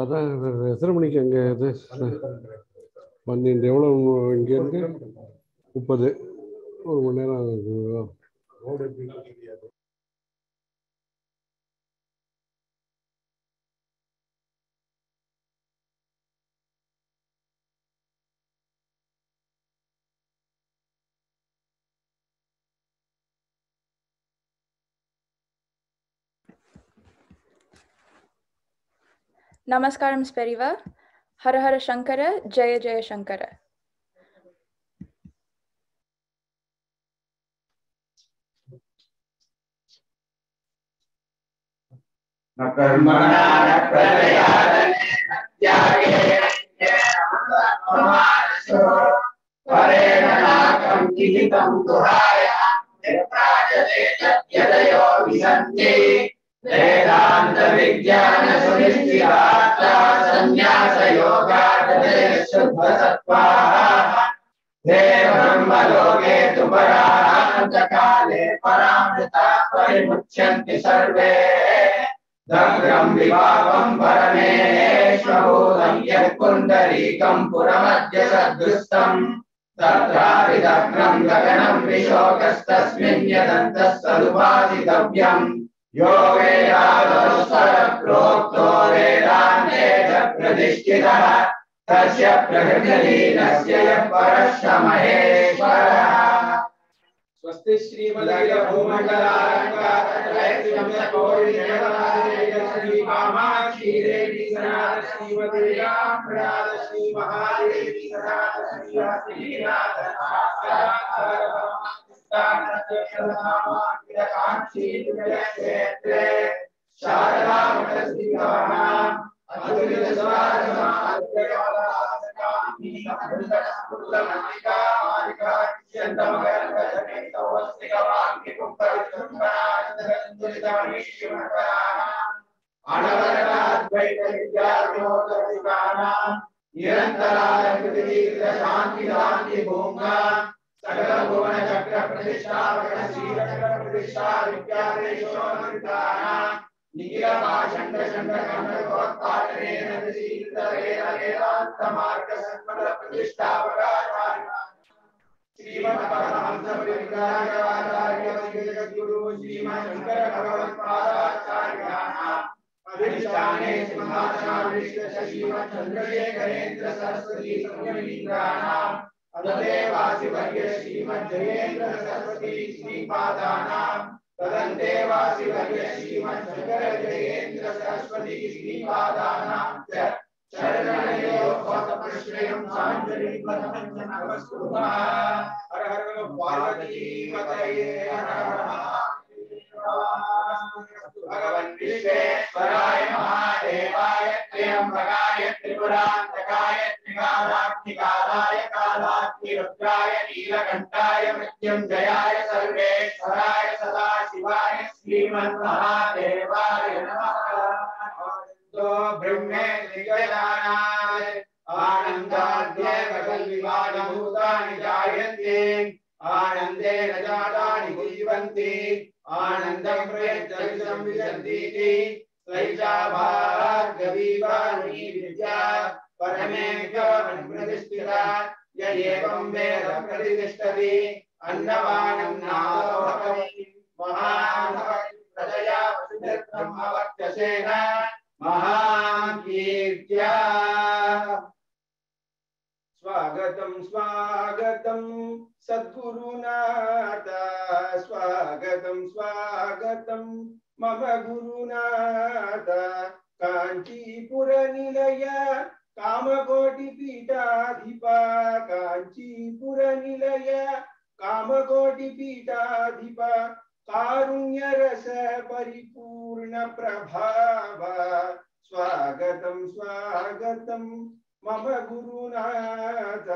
அதான் எத்தனை மணிக்கு அங்கே இது 12 எவ்வளோ இங்கேருந்து 30 ஒரு மணி நேரம் ஆகுது. Namaskaram Speriva. Hara Hara Shankara, Jaya Jaya Shankara. वेदांत विज्ञान सुनिश्चितात्मा संन्यास योगार्थे शुद्ध सत्त्वाः हे ब्रह्मलोके तु परान्तकाले परामृता परिमुच्यन्ति सर्वे दग्रं विभावं परमेश्वभूतं यत्पुण्डरीकं पुरमद्य सद्दुष्टं तत्राभिदग्नं गगनं विशोकस्तस्मिन् यदन्तः सदुपासितव्यम् यो वेदादनुस्वर प्रोक्तो वेदान्ते च प्रतिष्ठितः तस्य प्रकृतिलीनस्य यः परश्च महेश्वरः स्वस्ति श्री कामाक्षी देवी सनातन श्रीमती रामप्रसाद श्री महादेवी सनातन श्रीनाथ क्षेत्रे शारदा सकल भुवन चक्र प्रतिष्ठा श्री चक्र प्रतिष्ठा विद्यादेशोन्वितानां निखिल भाषंड शंड खंड गोत्पाटने नदीत वेद वेदांत मार्ग संपद प्रतिष्ठा श्रीमद् परमहंस परिव्राजकाचार्य जगद्गुरु श्रीमद् शंकर भगवत्पादाचार्याणां अधिष्ठाने सिंहासनाधीष्ठ श्रीमद् चंद्रशेखरेन्द्र सरस्वती संयमीन्द्राणां तदेवासिवर्य श्रीमद् जयेन्द्र सरस्वती श्रीपादानां तदन्तेवासिवर्य श्रीमद् शंकर जयेन्द्र सरस्वती श्रीपादानां च शरणयोगपश्रयं सांजलिं नमस्कुर्मः। हर हर पार्वती पतये हर हर भगवन् विश्वेश्वराय महादेवाय त्र्यंबकाय त्रिपुरान्तकाय त्रिकालाग्निकालाय कालाग्निरुद्राय नीलकण्ठाय मृत्युञ्जयाय सर्वेश्वराय सदाशिवाय श्रीमन्महादेवाय नमः। तो ब्रह्मे निगदानाय आनन्दाद्य सकलविभागभूतानि जायन्ते आनन्देन जातानि जीवन्ति आनन्दं प्रयच्छं विशन्तीति स्वैषा भार्गवी वाणी विद्या परमेश्वरं प्रतिष्ठिता य एवं वेद प्रतिष्ठति अन्नवानं नादोहकं महाभवति प्रजया ब्रह्मवर्चसेन महाकीर्त्या। स्वागतं स्वागतं सद्गुरुनाथ स्वागतं स्वागतं मम गुरुनाथ कांचीपुर निलय कामकोटिपीठाधिपा कांचीपुर निलय कामकोटिपीठाधिपा कारुण्यरस परिपूर्ण प्रभाव स्वागतं स्वागतं मम गुरुनाथ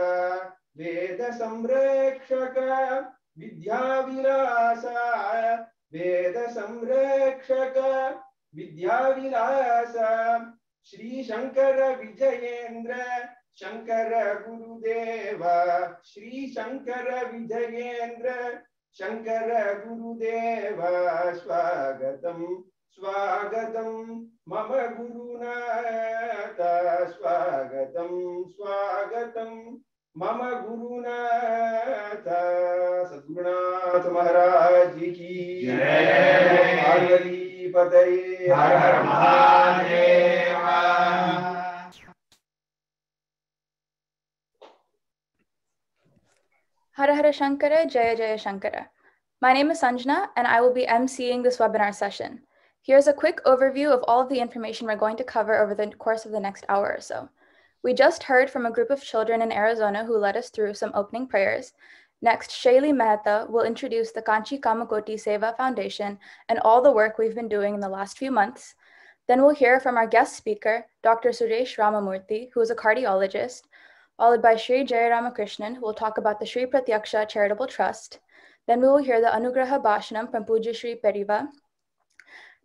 वेद संरक्षक विद्याविलास वेद संरक्षक विद्याविलास श्री शंकर विजयेंद्र शंकर गुरुदेव श्री शंकर विजयेंद्र शंकर गुरुदेव स्वागतं स्वागतं मम गुरुनाथ स्वागतं स्वागतं मम गुरुनाथ। सद्गुरुनाथ महाराज जी की जय। पार्वती पतये हर हर Mahadev. Hara Hara Shankara, Jaya Jaya Shankara. My name is Sanjana, and I will be emceeing this webinar session. Here's a quick overview of all of the information we're going to cover over the course of the next hour or so. We just heard from a group of children in Arizona who led us through some opening prayers. Next, Shaili Mehta will introduce the Kanchi Kamakoti Seva Foundation and all the work we've been doing in the last few months. Then we'll hear from our guest speaker, Dr. Suresh Ramamurthy, who is a cardiologist, followed by Sri Jaya Ramakrishnan, who will talk about the Sri Pratyaksha Charitable Trust. Then we will hear the Anugraha Bhashanam from Pujya Sri Periva.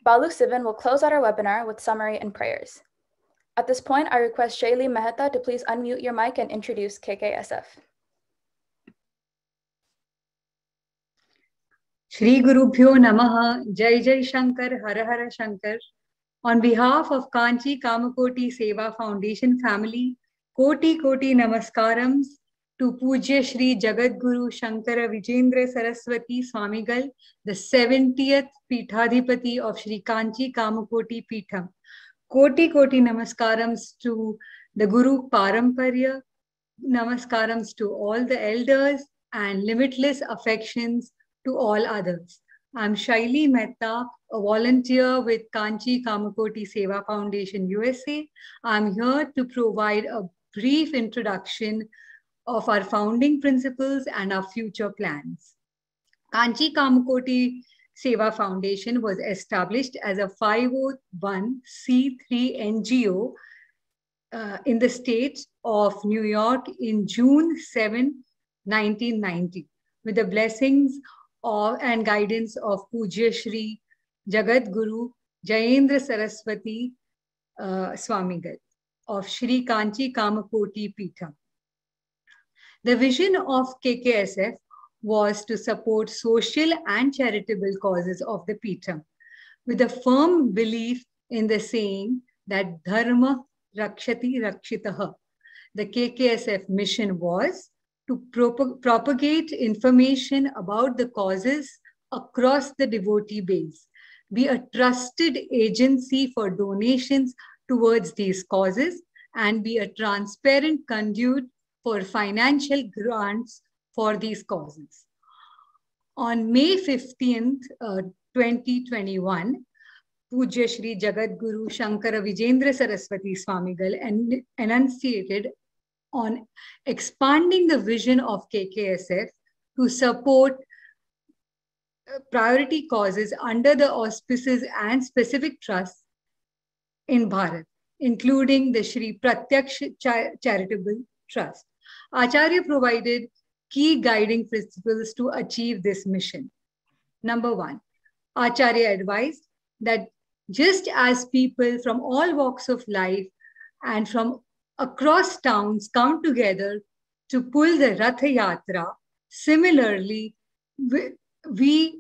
Balu Sivan will close out our webinar with summary and prayers. At this point, I request Shaili Mehta to please unmute your mic and introduce KKSF. Shri Gurubhyo Namaha, Jai Jai Shankar, Hara Hara Shankar. On behalf of Kanchi Kamakoti Seva Foundation family, Koti Koti Namaskarams to Pujya Shri Jagadguru Shankara Vijendra Saraswati Swamigal, the 70th Peethadhipati of Shri Kanchi Kamakoti Peetham. Koti Koti Namaskarams to the Guru Paramparya, Namaskarams to all the elders, and limitless affections to all others. I'm Shaili Mehta, a volunteer with Kanchi Kamakoti Seva Foundation, USA. I'm here to provide a brief introduction of our founding principles and our future plans. Kanchi Kamakoti Seva Foundation was established as a 501c3 NGO in the state of New York in June 7, 1990, with the blessings of and guidance of Pujya Shri Jagadguru Jayendra Saraswati Swamigal of Shri Kanchi Kamakoti Peetham. The vision of KKSF was to support social and charitable causes of the Peetham, with a firm belief in the saying that Dharma Rakshati Rakshitaha. The KKSF mission was to propagate information about the causes across the devotee base, be a trusted agency for donations towards these causes, and be a transparent conduit for financial grants for these causes. On May 15th, 2021, Pujya Shri Jagadguru Shankara Vijendra Saraswati Swamigal enunciated on expanding the vision of KKSF to support priority causes under the auspices and specific trusts in Bharat, including the Shri Pratyaksha Charitable Trust. Acharya provided key guiding principles to achieve this mission. Number one, Acharya advised that just as people from all walks of life and from across towns come together to pull the Ratha Yatra, similarly, we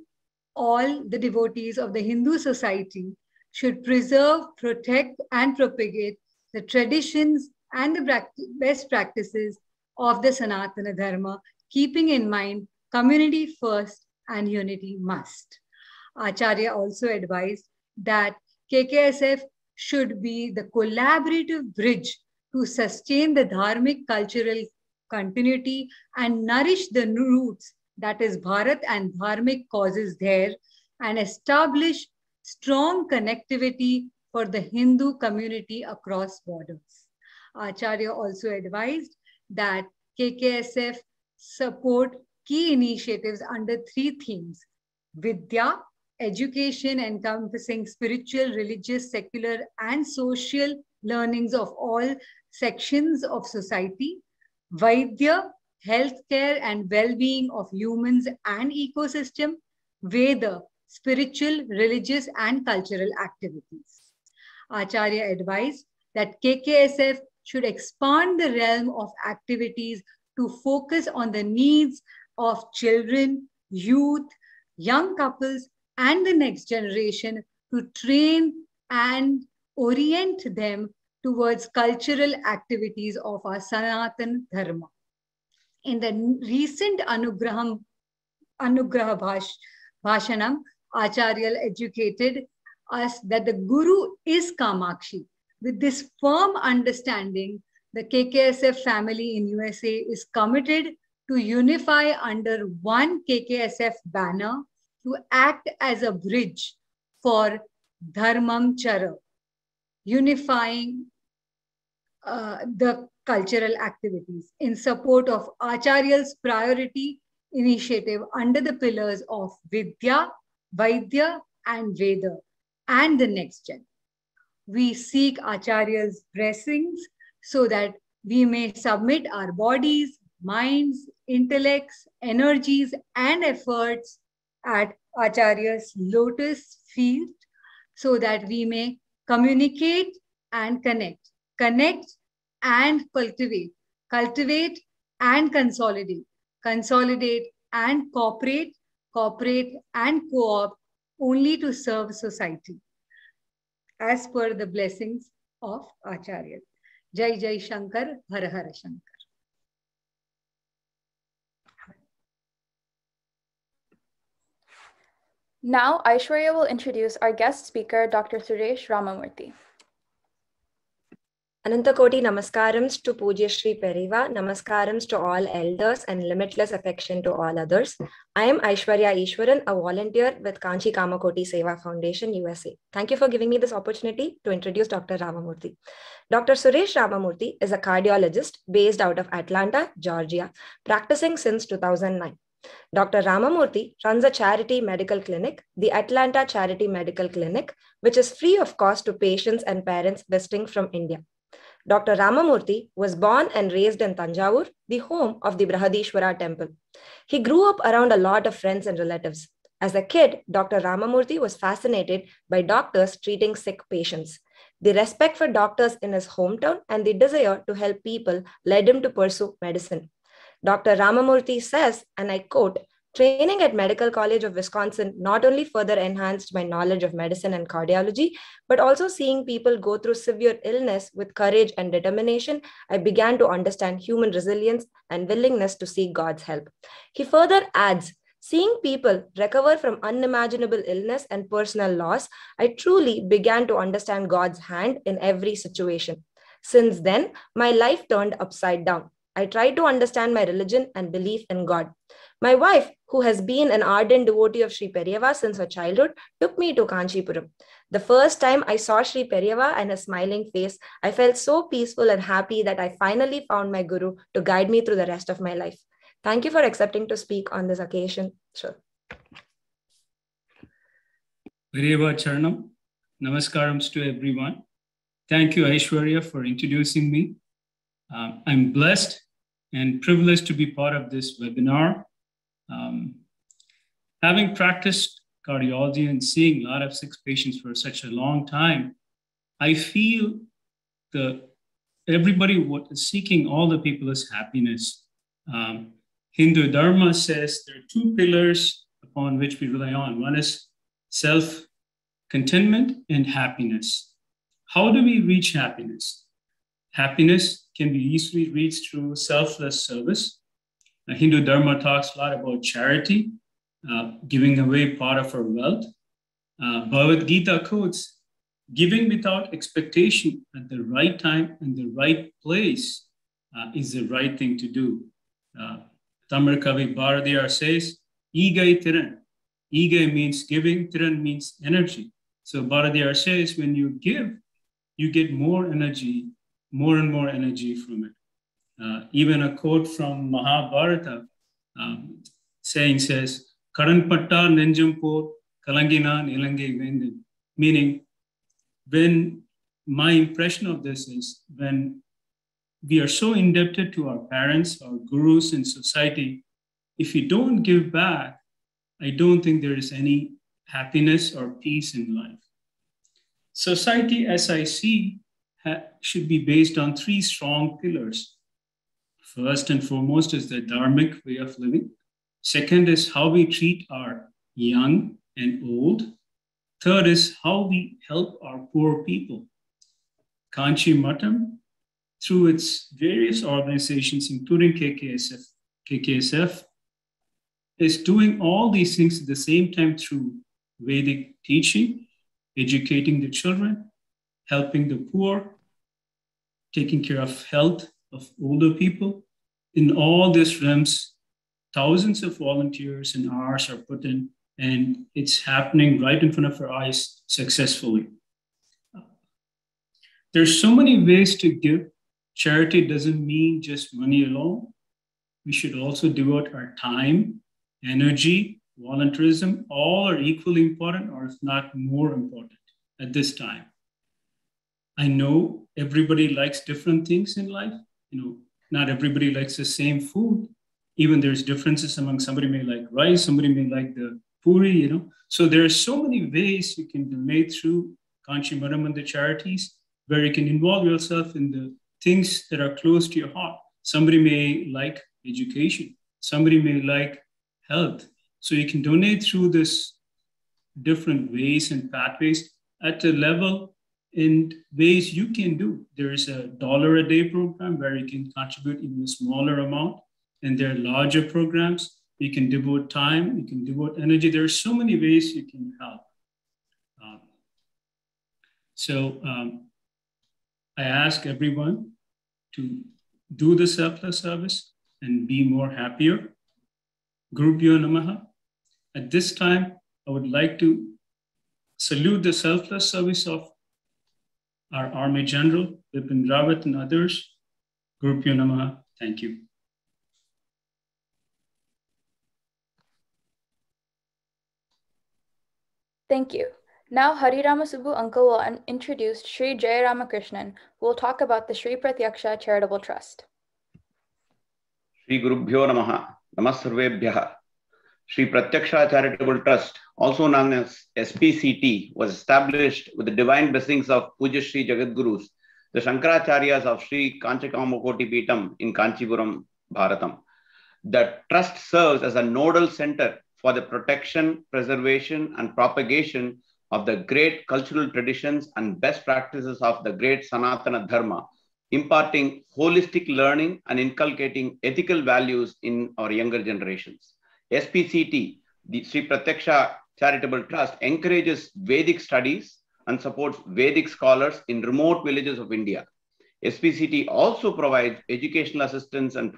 all the devotees of the Hindu society should preserve, protect, and propagate the traditions and the best practices of the Sanatana Dharma, keeping in mind community first and unity must. Acharya also advised that KKSF should be the collaborative bridge to sustain the dharmic cultural continuity and nourish the roots, that is Bharat and dharmic causes there, and establish strong connectivity for the Hindu community across borders. Acharya also advised that KKSF support key initiatives under 3 themes: Vidya, education encompassing spiritual, religious, secular, and social learnings of all sections of society; Vaidya, healthcare and well-being of humans and ecosystem; Veda, spiritual, religious, and cultural activities. Acharya advised that KKSF should expand the realm of activities to focus on the needs of children, youth, young couples, and the next generation to train and orient them towards cultural activities of our Sanatan Dharma. In the recent Anugraha Bhashanam, Acharya educated us that the Guru is Kamakshi. With this firm understanding, the KKSF family in USA is committed to unify under one KKSF banner to act as a bridge for Dharmam Chara, unifying the cultural activities in support of Acharya's priority initiative under the pillars of Vidya, Vaidya, and Veda, and the next gen. We seek Acharya's blessings so that we may submit our bodies, minds, intellects, energies, and efforts at Acharya's lotus feet so that we may communicate and connect and cultivate and consolidate and cooperate and co-op only to serve society as per the blessings of Acharya. Jai Jai Shankar, Har Har Shankar. Now, Aishwarya will introduce our guest speaker, Dr. Suresh Ramamurthy. Anantakoti Namaskarams to Pujya Shri Periva, Namaskarams to all elders and limitless affection to all others. I am Aishwarya Ishwaran, a volunteer with Kanchi Kamakoti Seva Foundation, USA. Thank you for giving me this opportunity to introduce Dr. Ramamurthy. Dr. Suresh Ramamurthy is a cardiologist based out of Atlanta, Georgia, practicing since 2009. Dr. Ramamurthy runs a charity medical clinic, the Atlanta Charity Medical Clinic, which is free of cost to patients and parents visiting from India. Dr. Ramamurthy was born and raised in Tanjavur, the home of the Brihadishwara temple. He grew up around a lot of friends and relatives. As a kid, Dr. Ramamurthy was fascinated by doctors treating sick patients. The respect for doctors in his hometown and the desire to help people led him to pursue medicine. Dr. Ramamurthy says, and I quote, "Training at Medical College of Wisconsin not only further enhanced my knowledge of medicine and cardiology, but also seeing people go through severe illness with courage and determination, I began to understand human resilience and willingness to seek God's help." He further adds, "Seeing people recover from unimaginable illness and personal loss, I truly began to understand God's hand in every situation. Since then, my life turned upside down. I tried to understand my religion and belief in God. My wife, who has been an ardent devotee of Sri Periyava since her childhood, took me to Kanchipuram. The first time I saw Sri Periyava and his smiling face, I felt so peaceful and happy that I finally found my Guru to guide me through the rest of my life. Thank you for accepting to speak on this occasion. Sure. Periyava Charanam, Namaskarams to everyone. Thank you, Aishwarya, for introducing me. I'm blessed and privileged to be part of this webinar. Having practiced cardiology and seeing a lot of sick patients for such a long time, I feel everybody is seeking all the people's happiness. Hindu Dharma says there are two pillars upon which we rely on. One is self-contentment and happiness. How do we reach happiness? Happiness can be easily reached through selfless service. Hindu Dharma talks a lot about charity, giving away part of our wealth. Bhagavad Gita quotes, "Giving without expectation at the right time and the right place is the right thing to do." Tamil Kavi Bharadiyar says, "Igai Tiran." Igai means giving, Tiran means energy. So Bharadiyar says, when you give, you get more energy, more and more energy from it. Even a quote from Mahabharata saying says, "Karanpatta Nenjampur Kalangina Nilange Vendan," meaning when my impression of this is when we are so indebted to our parents, our gurus in society, if we don't give back, I don't think there is any happiness or peace in life. Society, as I see, should be based on three strong pillars. First and foremost is the dharmic way of living. Second is how we treat our young and old. Third is how we help our poor people. Kanchi Matam, through its various organizations, including KKSF, is doing all these things at the same time through Vedic teaching, educating the children, helping the poor, taking care of health of older people. In all these realms, thousands of volunteers and hours are put in, and it's happening right in front of our eyes successfully. There's so many ways to give. Charity doesn't mean just money alone. We should also devote our time, energy, volunteerism. All are equally important, or if not more important at this time. I know everybody likes different things in life. Not everybody likes the same food. Even there's differences among somebody may like rice, somebody may like the puri, So there are so many ways you can donate through Kanchi Matam and the charities, where you can involve yourself in the things that are close to your heart. Somebody may like education. Somebody may like health. So you can donate through this different ways and pathways at a level and ways you can do. There is a $1 a day program where you can contribute even a smaller amount. And there are larger programs. You can devote time, you can devote energy. There are so many ways you can help. I ask everyone to do the selfless service and be more happier. Gurubhyo Namaha. At this time, I would like to salute the selfless service of our Army General, Bipin Rawat, and others. Gurubhyo Namaha. Thank you. Thank you. Now, Harirama Subbu Uncle will introduce Sri Jaya Ramakrishnan, who will talk about the Sri Pratyaksha Charitable Trust. Sri Gurubhyo Namaha. Namasarvebhyaha. Sri Pratyaksha Charitable Trust, also known as SPCT, was established with the divine blessings of Puja Sri Jagadgurus, the Shankaracharyas of Sri Kanchikamakoti Peetam in Kanchipuram, Bharatam. The trust serves as a nodal center for the protection, preservation, and propagation of the great cultural traditions and best practices of the great Sanatana Dharma, imparting holistic learning and inculcating ethical values in our younger generations. SPCT, the Sri Pratyaksha Charitable Trust, encourages Vedic studies and supports Vedic scholars in remote villages of India. SPCT also provides educational assistance and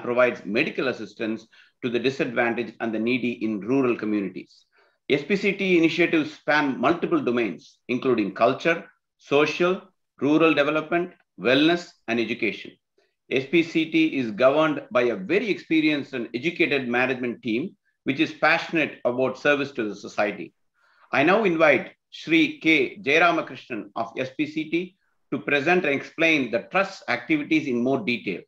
provides medical assistance to the disadvantaged and the needy in rural communities. SPCT initiatives span multiple domains, including culture, social, rural development, wellness, and education. SPCT is governed by a very experienced and educated management team, which is passionate about service to the society. I now invite Sri K. Jayaramakrishnan of SPCT to present and explain the Trust's activities in more detail.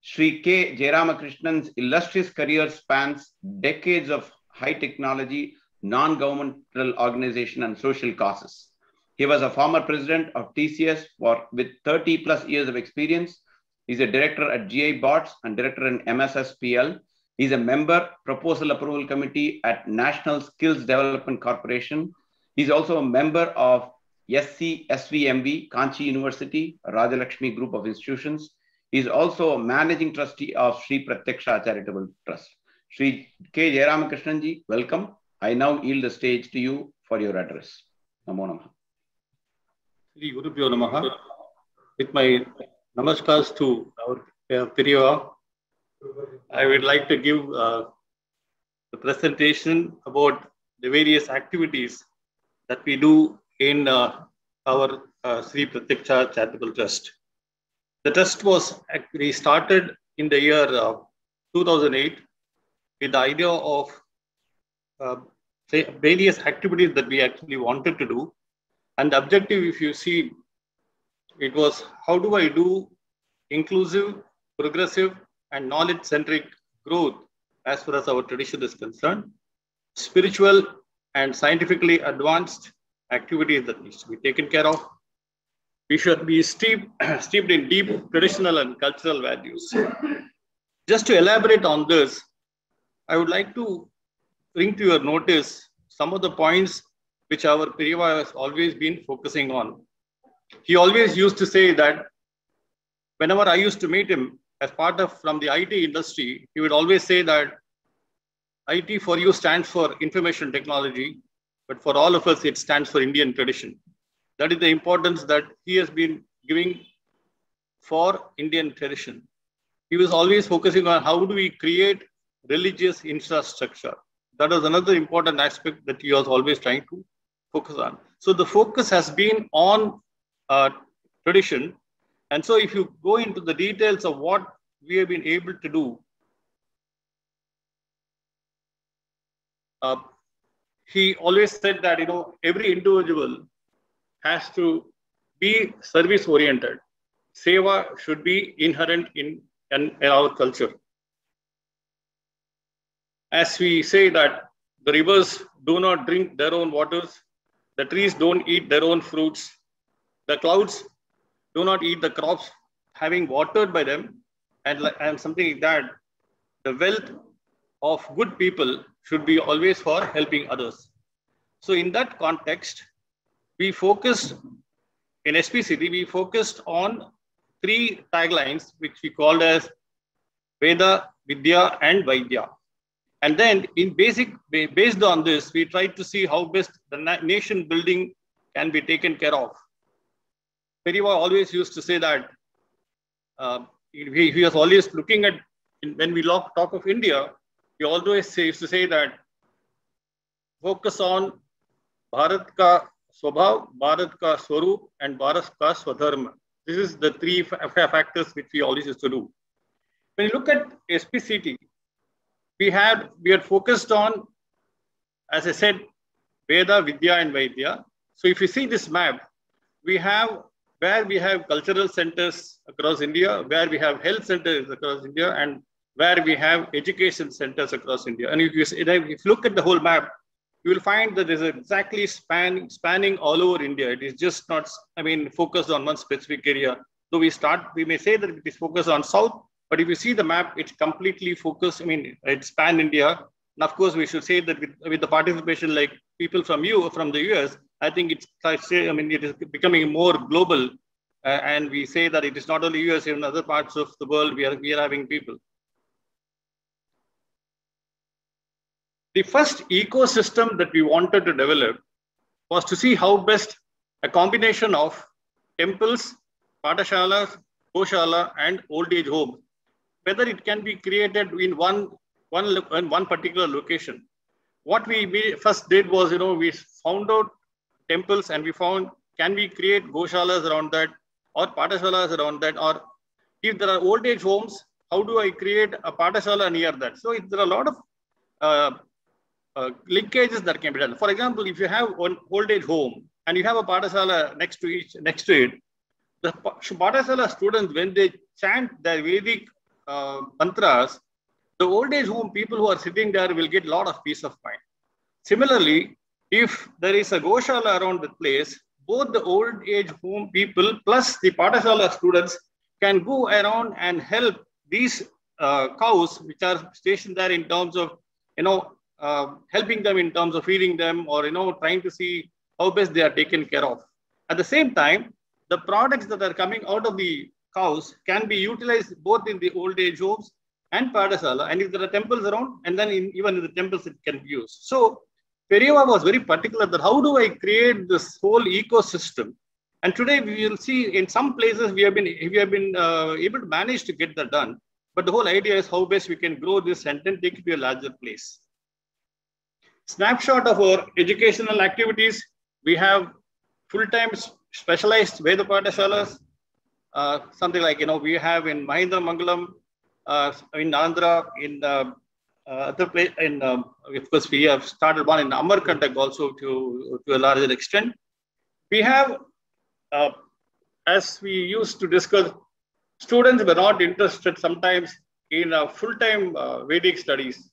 Sri K. Jayaramakrishnan's illustrious career spans decades of high technology, non-governmental organization, and social causes. He was a former president of TCS with 30 plus years of experience. He's a director at GI Bots and director in MSSPL. He's a member, Proposal Approval Committee at National Skills Development Corporation. He's also a member of SVMV, Kanchi University, Rajalakshmi Group of Institutions. He's also a managing trustee of Sri Pratyaksha Charitable Trust. Sri K. Jayaramakrishnan ji, welcome. I now yield the stage to you for your address. Namo Namaha. Sri Gurubhyo Namaha. With my namaskars to our Periyava, I would like to give the presentation about the various activities that we do in our Sri Pratyaksha Charitable Trust. The trust was actually started in the year 2008 with the idea of various activities that we actually wanted to do. And the objective, if you see, it was how do I do inclusive, progressive, and knowledge-centric growth as far as our tradition is concerned, spiritual and scientifically advanced activities that needs to be taken care of. We should be steeped in deep traditional and cultural values. Just to elaborate on this, I would like to bring to your notice some of the points which our Periyava has always been focusing on. He always used to say that whenever I used to meet him as part of from the IT industry, he would always say that IT for you stands for information technology, but for all of us, it stands for Indian tradition. That is the importance that he has been giving for Indian tradition. He was always focusing on how do we create religious infrastructure. That was another important aspect that he was always trying to focus on. So the focus has been on tradition. And so if you go into the details of what we have been able to do, he always said that, every individual has to be service oriented. Seva should be inherent in our culture. As we say that the rivers do not drink their own waters, the trees don't eat their own fruits, the clouds do not eat the crops having watered by them, and something like that. The wealth of good people should be always for helping others. So in that context, we focused in SPCT, we focused on 3 taglines, which we called as Veda, Vidya, and Vaidya. And then based on this, we tried to see how best the nation building can be taken care of. Periyava always used to say that he was always looking at, when we talk of India, he always used to say that focus on Bharat ka Swabhav, Bharat ka Swarup, and Bharat ka Swadharma. This is the 3 factors which we always used to do. When you look at SPCT, we had focused on, as I said, Veda, Vidya, and Vaidya. So if you see this map, we have where we have cultural centers across India, where we have health centers across India, and where we have education centers across India. And if you look at the whole map, you will find that there's exactly spanning all over India. It is just not, focused on one specific area. So we may say that it is focused on South, but if you see the map, it's completely focused. It's pan India. And of course, we should say that with the participation like people from the US, I think it is becoming more global. And we say that it is not only US, in other parts of the world, we are having people. The first ecosystem that we wanted to develop was to see how best a combination of temples, pathashalas, goshala, and old age homes, whether it can be created in one particular location. What we first did was, we found out temples and we found, can we create goshalas around that or pathashalas around that? Or if there are old age homes, how do I create a pathashala near that? So there are a lot of linkages that can be done. For example, if you have one old age home and you have a pathashala next to it, the pathashala students, when they chant their Vedic mantras, the old age home people who are sitting there will get a lot of peace of mind. Similarly, if there is a goshala around the place, both the old age home people plus the pathashala students can go around and help these cows which are stationed there in terms of, helping them in terms of feeding them or, trying to see how best they are taken care of. At the same time, the products that are coming out of the cows can be utilized both in the old age homes and pathashala. And if there are temples around, and then even in the temples, it can be used. So Periyava was very particular that how do I create this whole ecosystem? And today we will see in some places we have been able to manage to get that done. But the whole idea is how best we can grow this and then take it to a larger place. Snapshot of our educational activities. We have full-time specialized Veda Pathashalas, something like, we have in Mahindra Mangalam, in Andhra, in other place, of course, we have started one in Amarkantak also to a larger extent. We have, as we used to discuss, students were not interested sometimes in full-time Vedic studies.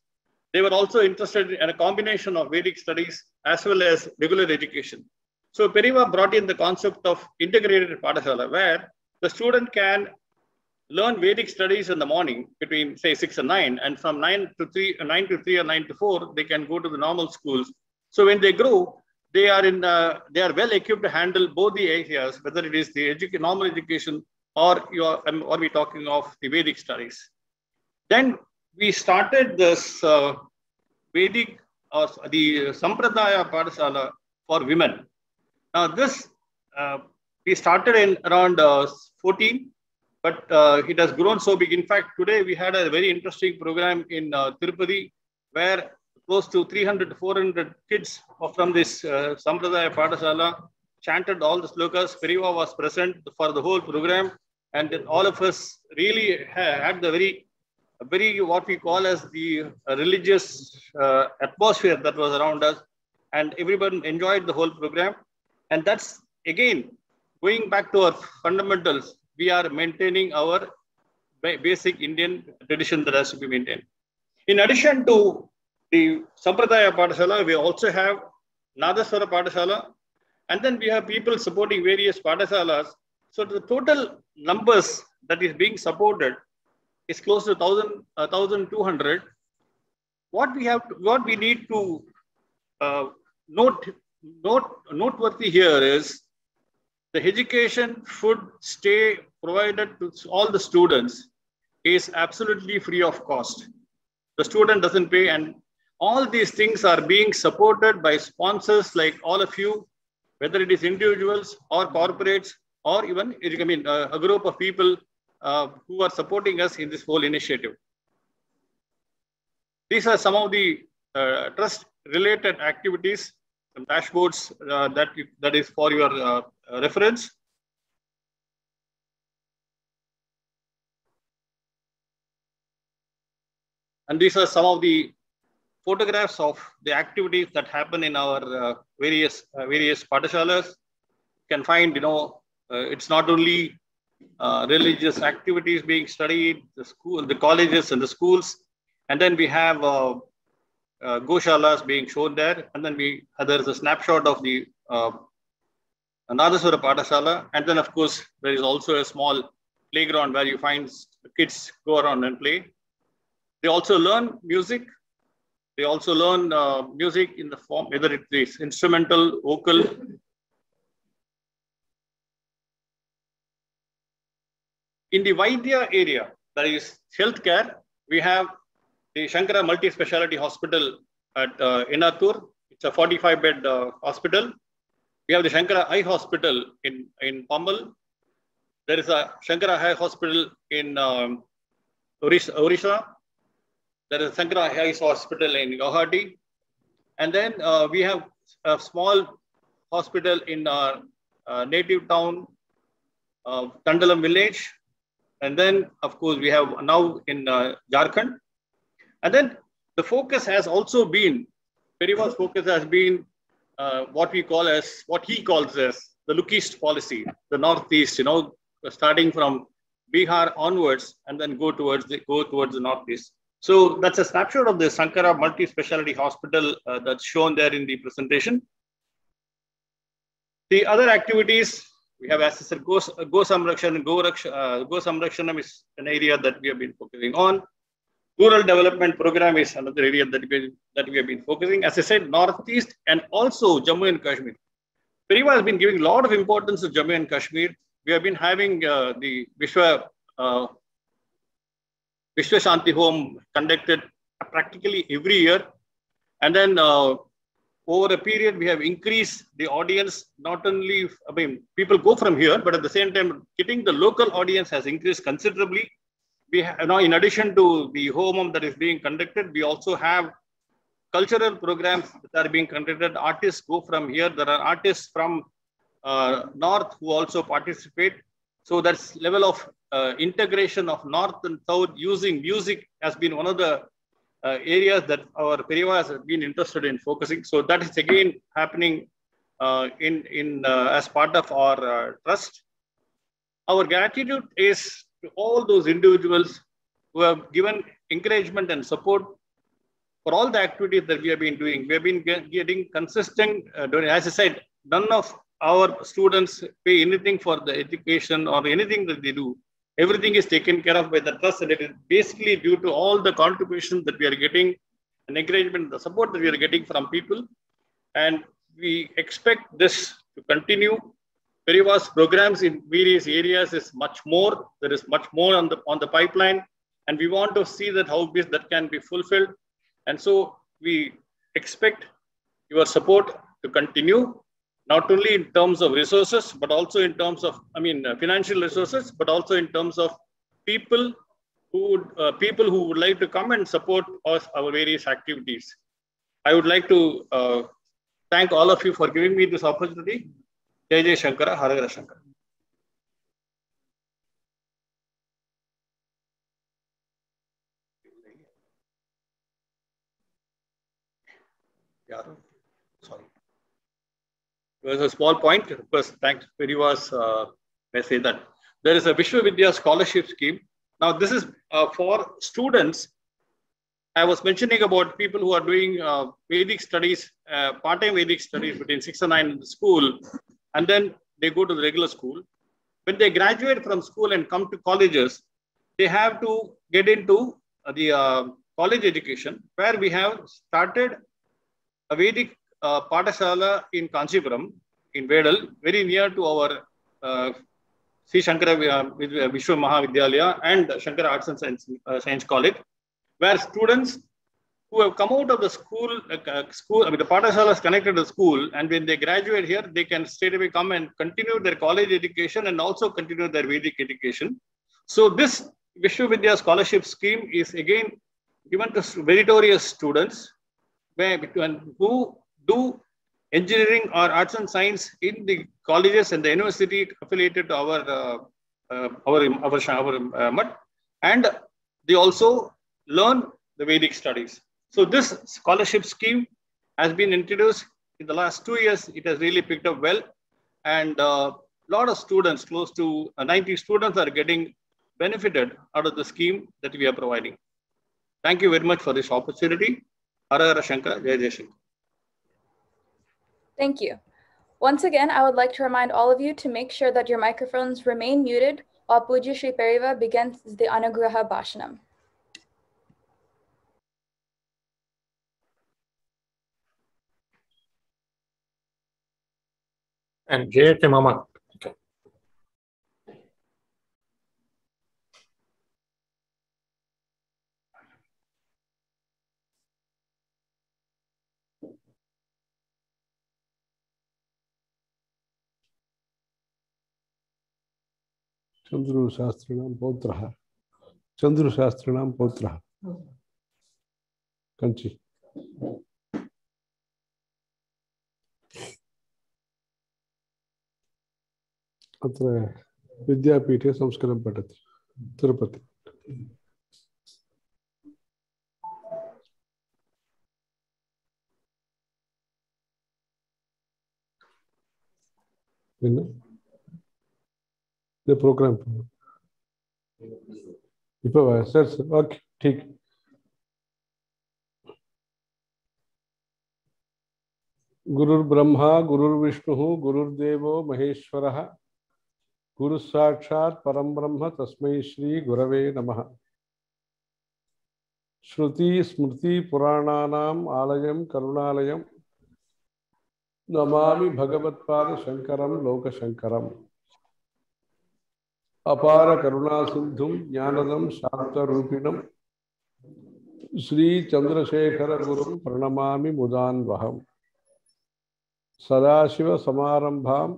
They were also interested in a combination of Vedic studies as well as regular education. So Periyava brought in the concept of integrated pathashala, where the student can learn Vedic studies in the morning between, say, 6 and 9, and from 9 to 3 or 9 to 4, they can go to the normal schools. So when they grow, they are well equipped to handle both the areas, whether it is the normal education or are we talking of the Vedic studies. Then we started this Vedic or the Sampradaya Padasala for women. Now this we started in around 14, but it has grown so big. In fact, today we had a very interesting program in Tirupati where close to 300 to 400 kids from this Sampradaya Padasala chanted all the slokas. Periva was present for the whole program, and then all of us really had the very what we call as the religious atmosphere that was around us, and everyone enjoyed the whole program. And that's again going back to our fundamentals. We are maintaining our basic Indian tradition that has to be maintained. In addition to the Sampradaya Padasala, we also have Nadaswara Padasala, and then we have people supporting various Padasalas. So the total numbers that is being supported is close to 1,200. What we need to noteworthy here is the education, food, stay provided to all the students is absolutely free of cost. The student doesn't pay, and all these things are being supported by sponsors like all of you, whether it is individuals or corporates or even a group of people who are supporting us in this whole initiative. These are some of the trust-related activities, some dashboards that is for your reference. And these are some of the photographs of the activities that happen in our various Padashalas. You can find, it's not only religious activities being studied, the colleges and the schools, and then we have Goshalas being shown there, and then there's a snapshot of the Nadaswara Padasala, and then of course there is also a small playground where you find kids go around and play. They also learn music. They also learn music in the form, whether it is instrumental, vocal. In the Vaidya area, that is healthcare, we have the Shankara Multi-Speciality Hospital at Inatur. It's a 45-bed hospital. We have the Shankara Eye Hospital in Pambal. There is a Shankara Eye Hospital in Orissa. There is a Shankara Eye Hospital in Guwahati. And then we have a small hospital in our native town, Tandalam village. And then, of course, we have now in Jharkhand. And then the focus has also been, Periva's focus has been what he calls as the Look East policy, the Northeast, starting from Bihar onwards and then go towards the Northeast. So that's a snapshot of the Shankara Multi-Speciality Hospital that's shown there in the presentation. The other activities, we have, as I said, Go Samrakshan. Go Samrakshanam is an area that we have been focusing on. Rural development program is another area that we have been focusing. As I said, Northeast and also Jammu and Kashmir. Periva has been giving a lot of importance to Jammu and Kashmir. We have been having the Vishwa Shanti Home conducted practically every year. And then over a period, we have increased the audience. Not only, people go from here, but at the same time, getting the local audience has increased considerably. We have, now, in addition to the home that is being conducted, we also have cultural programs that are being conducted. Artists go from here. There are artists from North who also participate. So that's level of integration of North and South using music has been one of the areas that our Periva has been interested in focusing. So that is again happening as part of our trust. Our gratitude is to all those individuals who have given encouragement and support for all the activities that we have been doing. We have been getting consistent, as I said, none of our students pay anything for the education or anything that they do. Everything is taken care of by the trust, and it is basically due to all the contributions that we are getting and encouragement, the support that we are getting from people. And we expect this to continue. Periva's programs in various areas is much more. There is much more on the pipeline, and we want to see that how that can be fulfilled. And so we expect your support to continue, not only in terms of resources, but also in terms of, financial resources, but also in terms of people who would like to come and support us, our various activities. I would like to thank all of you for giving me this opportunity. Jai Jai Shankara, Hara Hara Shankara. Yeah, sorry. It was a small point. First, thanks Periva's message that there is a Vishwavidya scholarship scheme. Now, this is for students. I was mentioning about people who are doing Vedic studies, part-time Vedic studies between 6 and 9 in the school, and then they go to the regular school. When they graduate from school and come to colleges, they have to get into the college education, where we have started a Vedic Pathashala in Kanchipuram, in Vedal, very near to our Sri Shankara Vishwa Mahavidyalaya and Shankara Arts and Science College, where students who have come out of the school, the Pathashala is connected to the school, and when they graduate here, they can straight away come and continue their college education and also continue their Vedic education. So this Vishwavidya scholarship scheme is again given to meritorious students who do engineering or arts and science in the colleges and the university affiliated to our mutt, and they also learn the Vedic studies. So this scholarship scheme has been introduced in the last 2 years. It has really picked up well, and a lot of students, close to 90 students, are getting benefited out of the scheme that we are providing. Thank you very much for this opportunity. Hara Hara Shankara, Jai Jai Shankara. Thank you. Once again, I would like to remind all of you to make sure that your microphones remain muted while Pujya Shri Periva begins the Anugraha Bhashanam. And Jayate Mama. Okay. Chandru Shastrinam Potraha. Chandru Shastrinam Potraha. Kanchi. अत्र विद्यापीठे संस्कृतं पठति Tirupati the program okay ठीक गुरुर्ब्रह्मा गुरुर्विष्णुः गुरुर्देवो महेश्वरः गुरु साक्षात् परम ब्रह्म तस्मै श्री गुरवे नमः। श्रुति स्मृति पुराणानाम् आलयं करुणालयं नमामि भगवत्पाद शंकरं लोकशंकरम्। अपार करुणा सिंधुं ज्ञानदं शान्तरूपिणं श्री चंद्रशेखर गुरुं प्रणमामि मुदान्वहम्। सदाशिव समारंभां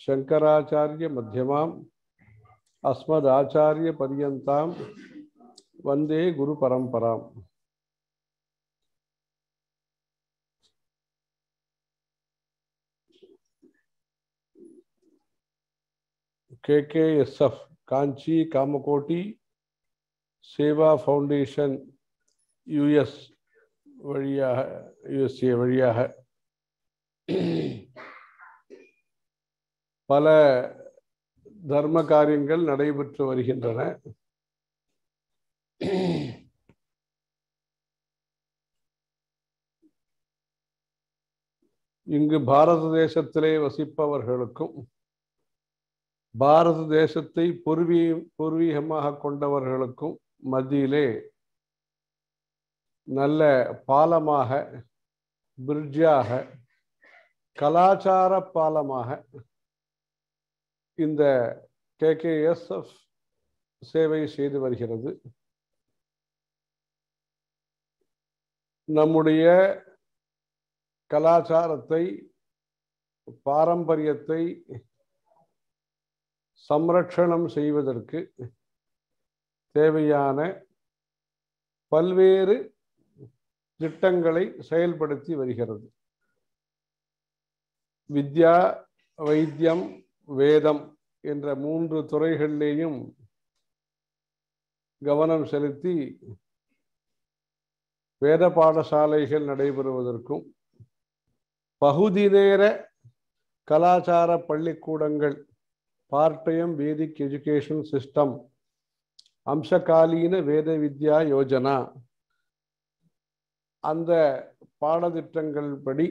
शंकराचार्य मध्यमाम् अस्मदाचार्य पर्यन्तां वंदे गुरु परंपराम्। KKSF कांची कामकोटी सेवा फाउंडेशन US वழியா USA வழியாக பல தர்ம காரியங்கள் நடைபெற்று வருகின்றன. இங்கு பாரத தேசத்திலே வசிப்பவர்களுக்கும் பாரத தேசத்தை பூர்வீகமாக கொண்டவர்களுக்கும் மத்தியிலே நல்ல பாலமாக பிரிட்ஜாக கலாச்சார பாலமாக இந்த KKSF சேவை செய்து வருகிறது. நம்முடைய கலாச்சாரத்தை, பாரம்பரியத்தை சம்ரட்சணம் செய்வதற்கு தேவையான பல்வேறு திட்டங்களை செயல்படுத்தி வருகிறது. வித்யா, வைத்தியம், வேதம் என்ற 3 துறைகளிலேயும் கவனம் செலுத்தி வேத பாடசாலைகள் நடைபெறுவதற்கும், பகுதி நேர கலாச்சார பள்ளிக்கூடங்கள், part time Vedic education system, அம்சகாலீன வேத வித்யா யோஜனா, அந்த பாடத்திட்டங்கள் படி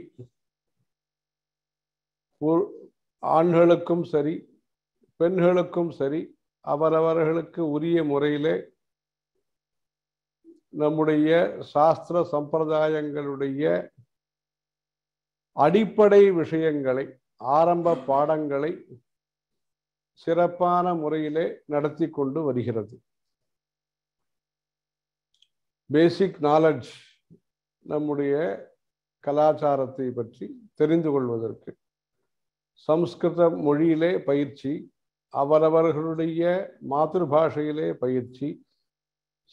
ஆண்களுக்கும் சரி பெண்களுக்கும் சரி அவரவர்களுக்கு உரிய முறையிலே நம்முடைய சாஸ்திர சம்பிரதாயங்களுடைய அடிப்படை விஷயங்களை, ஆரம்ப பாடங்களை சிறப்பான முறையிலே நடத்தி கொண்டு வருகிறது. பேசிக் நாலேஜ், நம்முடைய கலாச்சாரத்தை பற்றி தெரிந்து கொள்வதற்கு சம்ஸ்கிருத மொழியிலே பயிற்சி, அவரவர்களுடைய மாதృபாஷையிலே பயிற்சி,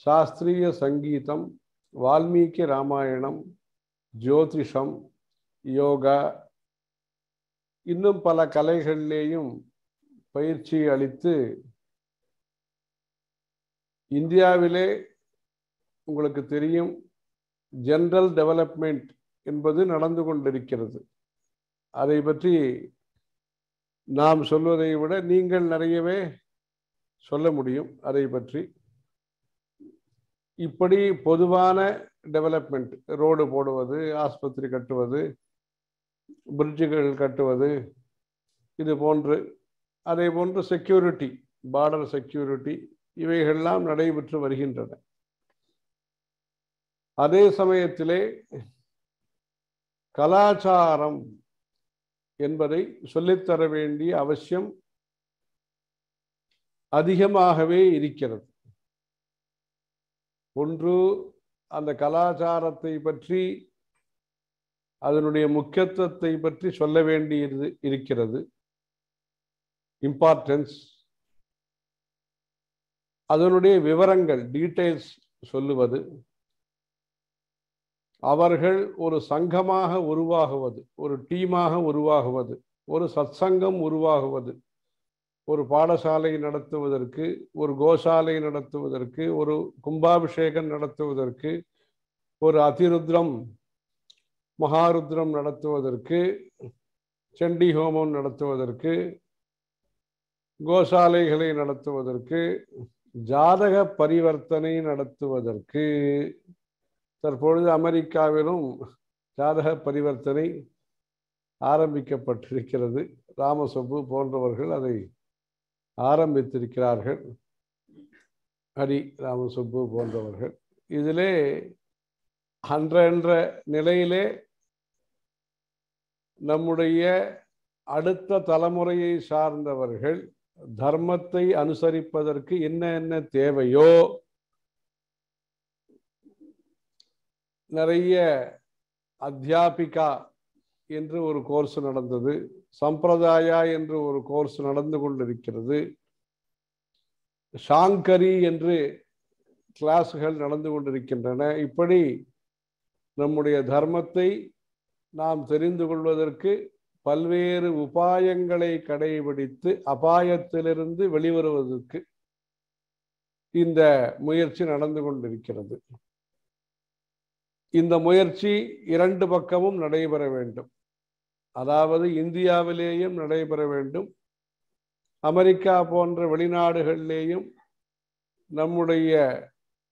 சாஸ்திரிய சங்கீதம், வால்மீகி ராமாயணம், ஜோதிஷம், யோகா, இன்னும் பல கலைகளிலேயும் பயிற்சி அளித்து இந்தியாவிலே உங்களுக்கு தெரியும் ஜெனரல் டெவலப்மெண்ட் என்பது நடந்து கொண்டிருக்கிறது. அதை பற்றி நாம் சொல்வதை விட நீங்கள் நிறையவே சொல்ல முடியும். அதை பற்றி இப்படி பொதுவான டெவலப்மெண்ட், ரோடு போடுவது, ஆஸ்பத்திரி கட்டுவது, பிரிட்ஜுகள் கட்டுவது, இது போன்று, அதே போன்று செக்யூரிட்டி, பார்டர் செக்யூரிட்டி, இவைகள்லாம் நடைபெற்று வருகின்றன. அதே சமயத்திலே கலாச்சாரம் என்பதை சொல்லித்தர வேண்டிய அவசியம் அதிகமாகவே இருக்கிறது. ஒன்று, அந்த கலாச்சாரத்தை பற்றி, அதனுடைய முக்கியத்துவத்தை பற்றி சொல்ல வேண்டியது இருக்கிறது, இம்பார்ட்டன்ஸ். அதனுடைய விவரங்கள், டீடைல்ஸ் சொல்லுவது, அவர்கள் ஒரு சங்கமாக உருவாகுவது, ஒரு டீமாக உருவாகுவது, ஒரு சத்சங்கம் உருவாகுவது, ஒரு பாடசாலை நடத்துவதற்கு, ஒரு கோசாலை நடத்துவதற்கு, ஒரு கும்பாபிஷேகம் நடத்துவதற்கு, ஒரு அதிருத்ரம் மகாருத்ரம் நடத்துவதற்கு, சண்டி ஹோமம் நடத்துவதற்கு, கோசாலைகளை நடத்துவதற்கு, ஜாதக பரிவர்த்தனை நடத்துவதற்கு, தற்பொழுது அமெரிக்காவிலும் ஜாதக பரிவர்த்தனை ஆரம்பிக்கப்பட்டிருக்கிறது. ராமசுப்பு போன்றவர்கள் அதை ஆரம்பித்திருக்கிறார்கள், ஹரி ராமசுப்பு போன்றவர்கள். இதிலே அன்ற நிலையிலே நம்முடைய அடுத்த தலைமுறையை சார்ந்தவர்கள் தர்மத்தை அனுசரிப்பதற்கு என்ன தேவையோ நிறைய அத்தியாபிகா என்று ஒரு கோர்ஸ் நடந்தது, சம்பிரதாயா என்று ஒரு கோர்ஸ் நடந்து கொண்டிருக்கிறது, ஷாங்கரி என்று கிளாஸ்கள் நடந்து கொண்டிருக்கின்றன. இப்படி நம்முடைய தர்மத்தை நாம் தெரிந்து கொள்வதற்கு பல்வேறு உபாயங்களை கடைபிடித்து அபாயத்திலிருந்து வெளிவருவதற்கு இந்த முயற்சி நடந்து கொண்டிருக்கிறது. இந்த முயற்சி 2 பக்கமும் நடைபெற வேண்டும். அதாவது இந்தியாவிலேயும் நடைபெற வேண்டும், அமெரிக்கா போன்ற வெளிநாடுகளிலேயும் நம்முடைய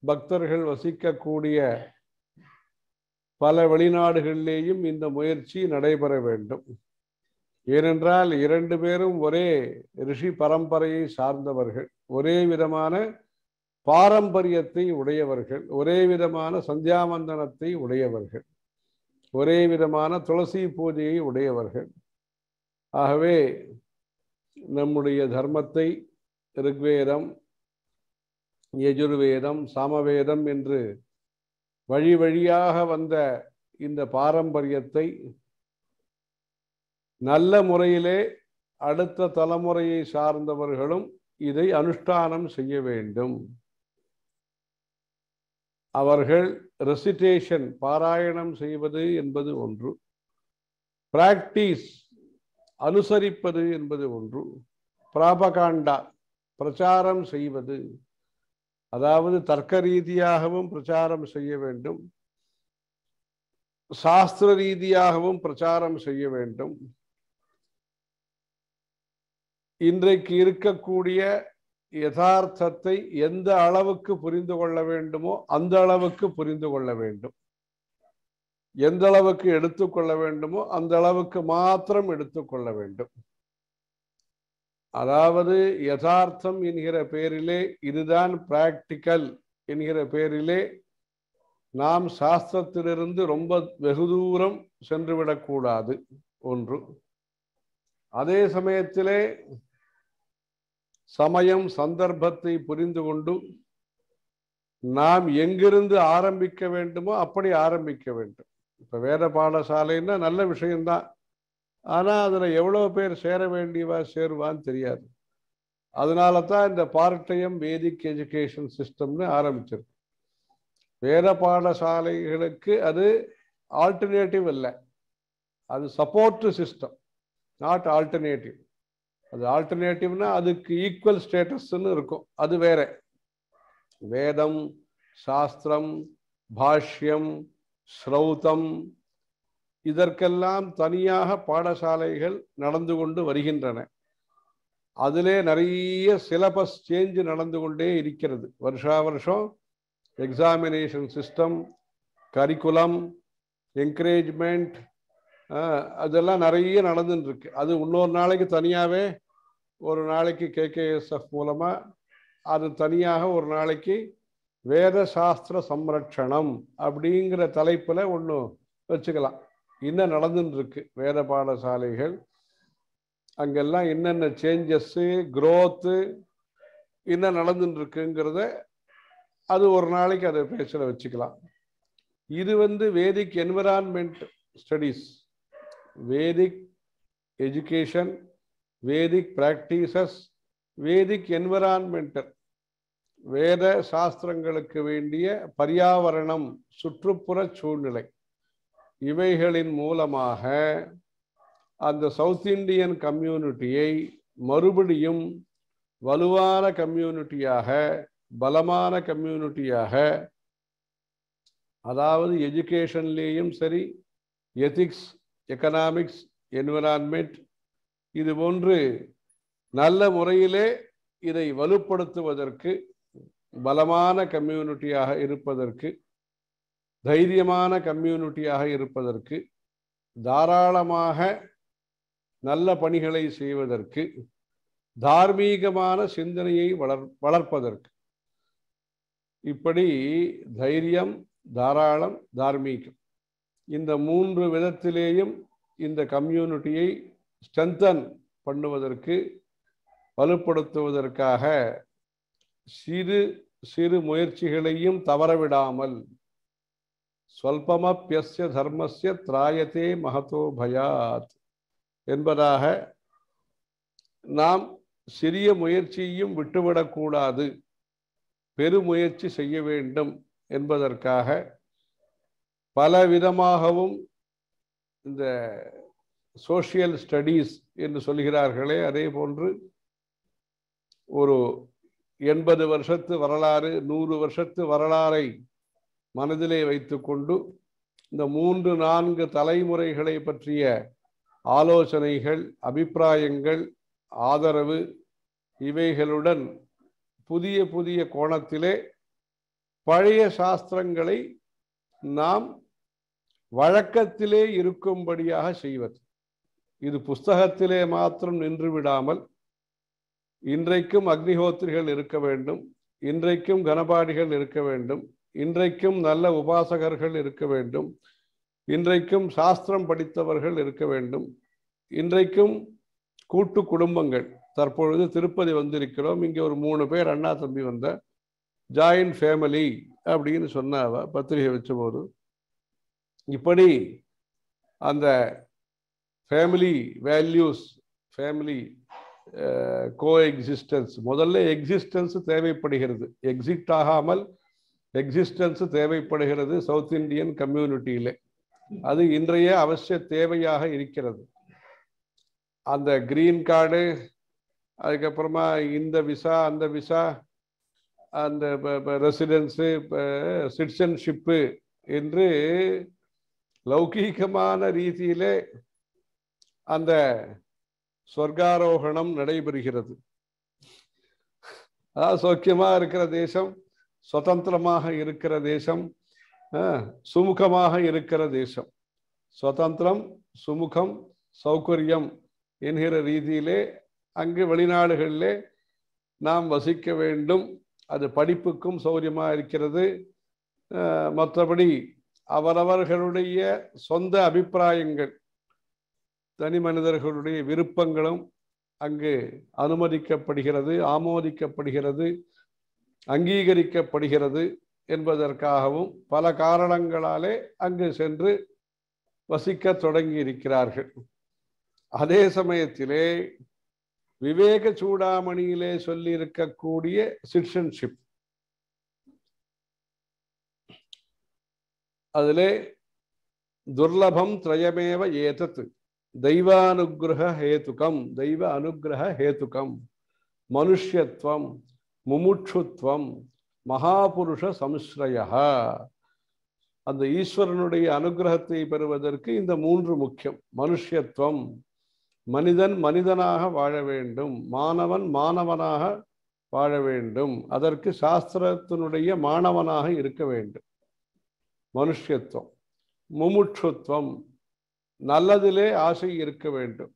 பக்தர்கள் வசிக்கக்கூடிய பல வெளிநாடுகளிலேயும் இந்த முயற்சி நடைபெற வேண்டும். ஏனென்றால் 2 பேரும் ஒரே ரிஷி பரம்பரையை சார்ந்தவர்கள், ஒரே விதமான பாரம்பரியத்தை உடையவர்கள், ஒரே விதமான சந்தியாவந்தனத்தை உடையவர்கள். ஒரே விதமான துளசி பூஜையை உடையவர்கள். ஆகவே நம்முடைய தர்மத்தை ரிக்வேதம், யஜுர்வேதம், சாமவேதம் என்று வழி வழியாக வந்த இந்த பாரம்பரியத்தை நல்ல முறையிலே அடுத்த தலைமுறையை சார்ந்தவர்களும் இதை அனுஷ்டானம் செய்ய வேண்டும். அவர்கள் ரெசிடேஷன், பாராயணம் செய்வது என்பது ஒன்று, பிராக்டிஸ், அனுசரிப்பது என்பது ஒன்று, பிராபகாண்டா, பிரச்சாரம் செய்வது, அதாவது தர்க்க ரீதியாகவும் பிரச்சாரம் செய்ய வேண்டும், சாஸ்திர ரீதியாகவும் பிரச்சாரம் செய்ய வேண்டும். இன்றைக்கு இருக்கக்கூடிய யதார்த்தத்தை எந்த அளவுக்கு புரிந்து கொள்ள வேண்டுமோ அந்த அளவுக்கு புரிந்து கொள்ள வேண்டும். எந்த அளவுக்கு எடுத்துக்கொள்ள வேண்டுமோ அந்த அளவுக்கு மாத்திரம் எடுத்துக்கொள்ள வேண்டும். அதாவது யதார்த்தம் என்கிற பேரிலே, இதுதான் பிராக்டிக்கல் என்கிற பேரிலே நாம் சாஸ்திரத்திலிருந்து ரொம்ப வெகு தூரம் சென்றுவிடக்கூடாது ஒன்று. அதே சமயத்திலே சமயம் சந்தர்ப்பத்தை புரிந்து கொண்டு நாம் எங்கிருந்து ஆரம்பிக்க வேண்டுமோ அப்படி ஆரம்பிக்க வேண்டும். இப்ப வேத பாடசாலைன்னா நல்ல விஷயம்தான், ஆனா அதுல எவ்வளவு பேர் சேர வேண்டியவா சேருவான்னு தெரியாது. அதனால தான் இந்த பார்ட் டைம் வேதிக் எஜுகேஷன் சிஸ்டம்னு ஆரம்பிச்சிருக்கு. வேத பாடசாலைகளுக்கு அது ஆல்டர்னேட்டிவ் இல்லை, அது சப்போர்ட் சிஸ்டம், நாட் ஆல்டர்னேட்டிவ். அது ஆல்டர்னேட்டிவ்னா அதுக்கு ஈக்குவல் ஸ்டேட்டஸ்ன்னு இருக்கும், அது வேற. வேதம், சாஸ்திரம், பாஷ்யம், ஸ்ரௌதம், இதற்கெல்லாம் தனியாக பாடசாலைகள் நடந்து கொண்டு வருகின்றன. அதிலே நிறைய சிலபஸ் சேஞ்ச் நடந்து கொண்டே இருக்கிறது. வருஷா வருஷம் எக்ஸாமினேஷன் சிஸ்டம், கரிக்குலம், என்கரேஜ்மெண்ட், அதெல்லாம் நிறைய நடந்துட்டு இருக்கு. அது இன்னொரு நாளைக்கு தனியாகவே, ஒரு நாளைக்கு KKSF மூலமாக, அது தனியாக ஒரு நாளைக்கு வேத சாஸ்திர சம்ரட்சணம் அப்படிங்கிற தலைப்பில் ஒன்று வச்சுக்கலாம். இன்னும் நடந்துட்டு இருக்கு வேத பாடசாலைகள். அங்கெல்லாம் என்னென்ன சேஞ்சஸ்ஸு, க்ரோத்து இன்னும் நடந்துட்டு இருக்குங்கிறத அது ஒரு நாளைக்கு அதை பேசல வச்சுக்கலாம். இது வேதிக் என்விரான்மெண்ட் ஸ்டடீஸ், வேதிக் எஜுகேஷன், வேதிக் பிராக்டிசஸ், வேதிக் என்விரான்மெண்டல், வேத சாஸ்திரங்களுக்கு வேண்டிய பர்யாவரணம், சுற்றுப்புற சூழ்நிலை, இவைகளின் மூலமாக அந்த சவுத் இந்தியன் கம்யூனிட்டியை மறுபடியும் வலுவான கம்யூனிட்டியாக, பலமான கம்யூனிட்டியாக, அதாவது எஜுகேஷன்லேயும் சரி, எத்திக்ஸ், எக்கனாமிக்ஸ், என்விரான்மெண்ட், இது போன்று நல்ல முறையிலே இதை வலுப்படுத்துவதற்கு, பலமான கம்யூனிட்டியாக இருப்பதற்கு, தைரியமான கம்யூனிட்டியாக இருப்பதற்கு, தாராளமாக நல்ல பணிகளை செய்வதற்கு, தார்மீகமான சிந்தனையை வளர்ப்பதற்கு, இப்படி தைரியம், தாராளம், தார்மீகம், இந்த மூன்று விதத்திலேயும் இந்த கம்யூனிட்டியை ஸ்ட்ரென்தன் பண்ணுவதற்கு, வலுப்படுத்துவதற்காக சிறு சிறு முயற்சிகளையும் தவறவிடாமல், ஸ்வல்பமப்யஸ்ய தர்மஸ்ய திராயதே மகதோ பயாத் என்பதாக நாம் சிறிய முயற்சியையும் விட்டுவிடக்கூடாது, பெருமுயற்சி செய்ய வேண்டும் என்பதற்காக பலவிதமாகவும் இந்த சோஷியல் ஸ்டடீஸ் என்று சொல்கிறார்களே, அதே போன்று ஒரு 80 வருஷத்து வரலாறு, 100 வருஷத்து வரலாறை மனதிலே வைத்துக்கொண்டு இந்த 3-4 தலைமுறைகளை பற்றிய ஆலோசனைகள், அபிப்பிராயங்கள், ஆதரவு, இவைகளுடன் புதிய புதிய கோணத்திலே பழைய சாஸ்திரங்களை நாம் வழக்கத்திலே இருக்கும்படியாக செய்வது. இது புஸ்தகத்திலே மாத்திரம் நின்று விடாமல், இன்றைக்கும் அக்னிஹோத்திரிகள் இருக்க வேண்டும், இன்றைக்கும் கனபாடிகள் இருக்க வேண்டும், இன்றைக்கும் நல்ல உபாசகர்கள் இருக்க வேண்டும், இன்றைக்கும் சாஸ்திரம் படித்தவர்கள் இருக்க வேண்டும். இன்றைக்கும் கூட்டு குடும்பங்கள். தற்பொழுது திருப்பதி வந்திருக்கிறோம். இங்கே ஒரு 3 பேர் அண்ணா தம்பி வந்த ஜாயின்ட் ஃபேமிலி அப்படின்னு சொன்னாவ பத்திரிகை வச்சபோது. இப்படி அந்த ஃபேமிலி வேல்யூஸ், ஃபேமிலி கோ எக்ஸிஸ்டன்ஸ், முதல்ல எக்ஸிஸ்டன்ஸ் தேவைப்படுகிறது, எக்ஸிட் ஆகாமல் எக்ஸிஸ்டன்ஸ் தேவைப்படுகிறது சவுத் இந்தியன் கம்யூனிட்டியிலே. அது இன்றைய அவசிய தேவையாக இருக்கிறது. அந்த கிரீன் கார்டு, அதுக்கப்புறமா இந்த விசா அந்த விசா, அந்த ரெசிடென்ஸு, சிட்டிசன்ஷிப்பு என்று லௌகீகமான ரீதியிலே அந்த சொர்க்காரோகணம் நடைபெறுகிறது. அதாவது சௌக்கியமா இருக்கிற தேசம், சுதந்திரமாக இருக்கிற தேசம், சுமுகமாக இருக்கிற தேசம். சுதந்திரம், சுமுகம், சௌகரியம் என்கிற ரீதியிலே அங்கு வெளிநாடுகளிலே நாம் வசிக்க வேண்டும். அது படிப்புக்கும் சௌகரியமாக இருக்கிறது. மற்றபடி அவரவர்களுடைய சொந்த அபிப்பிராயங்கள், தனி மனிதர்களுடைய விருப்பங்களும் அங்கு அனுமதிக்கப்படுகிறது, ஆமோதிக்கப்படுகிறது, அங்கீகரிக்கப்படுகிறது என்பதற்காகவும் பல காரணங்களாலே அங்கு சென்று வசிக்க தொடங்கி இருக்கிறார்கள். அதே சமயத்திலே விவேக சூடாமணியிலே சொல்லி இருக்கக்கூடிய சிட்டிசன்ஷிப், அதிலே துர்லபம் திரயமேவ ஏதத் தெய்வானுகிரக ஹேதுகம், தெய்வ அனுகிரக ஹேதுகம், மனுஷ்யத்துவம், முமுட்சுத்வம், மகாபுருஷ சம்ஸ்ரயா. அந்த ஈஸ்வரனுடைய அனுகிரகத்தை பெறுவதற்கு இந்த 3 முக்கியம். மனுஷ்யத்துவம், மனிதன் மனிதனாக வாழ வேண்டும், மாணவன் மாணவனாக வாழ வேண்டும், அதற்கு சாஸ்திரத்தினுடைய மாணவனாக இருக்க வேண்டும். மனுஷ்யத்துவம். முமுட்சுத்வம், நல்லதிலே ஆசை இருக்க வேண்டும்.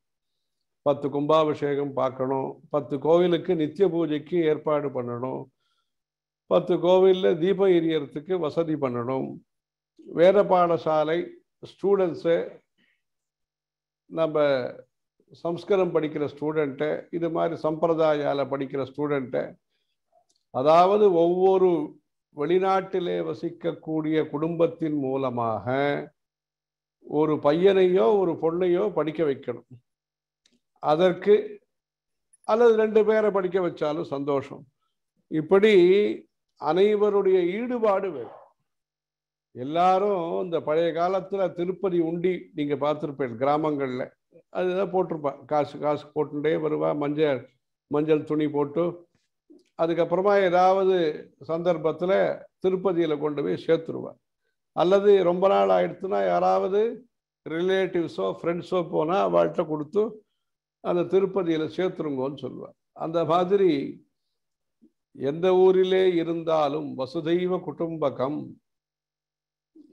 10 கும்பாபிஷேகம் பார்க்கணும், 10 கோவிலுக்கு நித்திய பூஜைக்கு ஏற்பாடு பண்ணணும், 10 கோவிலில் தீபம் எரியறதுக்கு வசதி பண்ணணும், வேத பாடசாலை ஸ்டூடெண்ட்ஸு, நம்ம சம்ஸ்கிருதம் படிக்கிற ஸ்டூடெண்ட்டை, இது மாதிரி சம்பிரதாயால படிக்கிற ஸ்டூடெண்ட்டை, அதாவது ஒவ்வொரு வெளிநாட்டிலே வசிக்கக்கூடிய குடும்பத்தின் மூலமாக ஒரு பையனையோ ஒரு பொண்ணையோ படிக்க வைக்கணும். அதற்கு அல்லது 2 பேரை படிக்க வச்சாலும் சந்தோஷம். இப்படி அனைவருடைய ஈடுபாடு வேணும். எல்லாரும் இந்த பழைய காலத்துல திருப்பதி உண்டி நீங்க பார்த்துருப்பேன், கிராமங்கள்ல அதுதான் போட்டிருப்பான். காசு காசு போட்டுட்டே வருவா, மஞ்சள் துணி போட்டு. அதுக்கப்புறமா ஏதாவது சந்தர்ப்பத்துல திருப்பதியில கொண்டு போய் சேர்த்துருவா. அல்லது ரொம்ப நாள் ஆயிடுச்சுன்னா யாராவது ரிலேட்டிவ்ஸோ ஃப்ரெண்ட்ஸோ போனா அவள்கிட்ட கொடுத்து அந்த திருப்பதியில சேர்த்துருங்கன்னு சொல்லுவாள். அந்த மாதிரி எந்த ஊரிலே இருந்தாலும் வசுதைவ குடும்பகம்,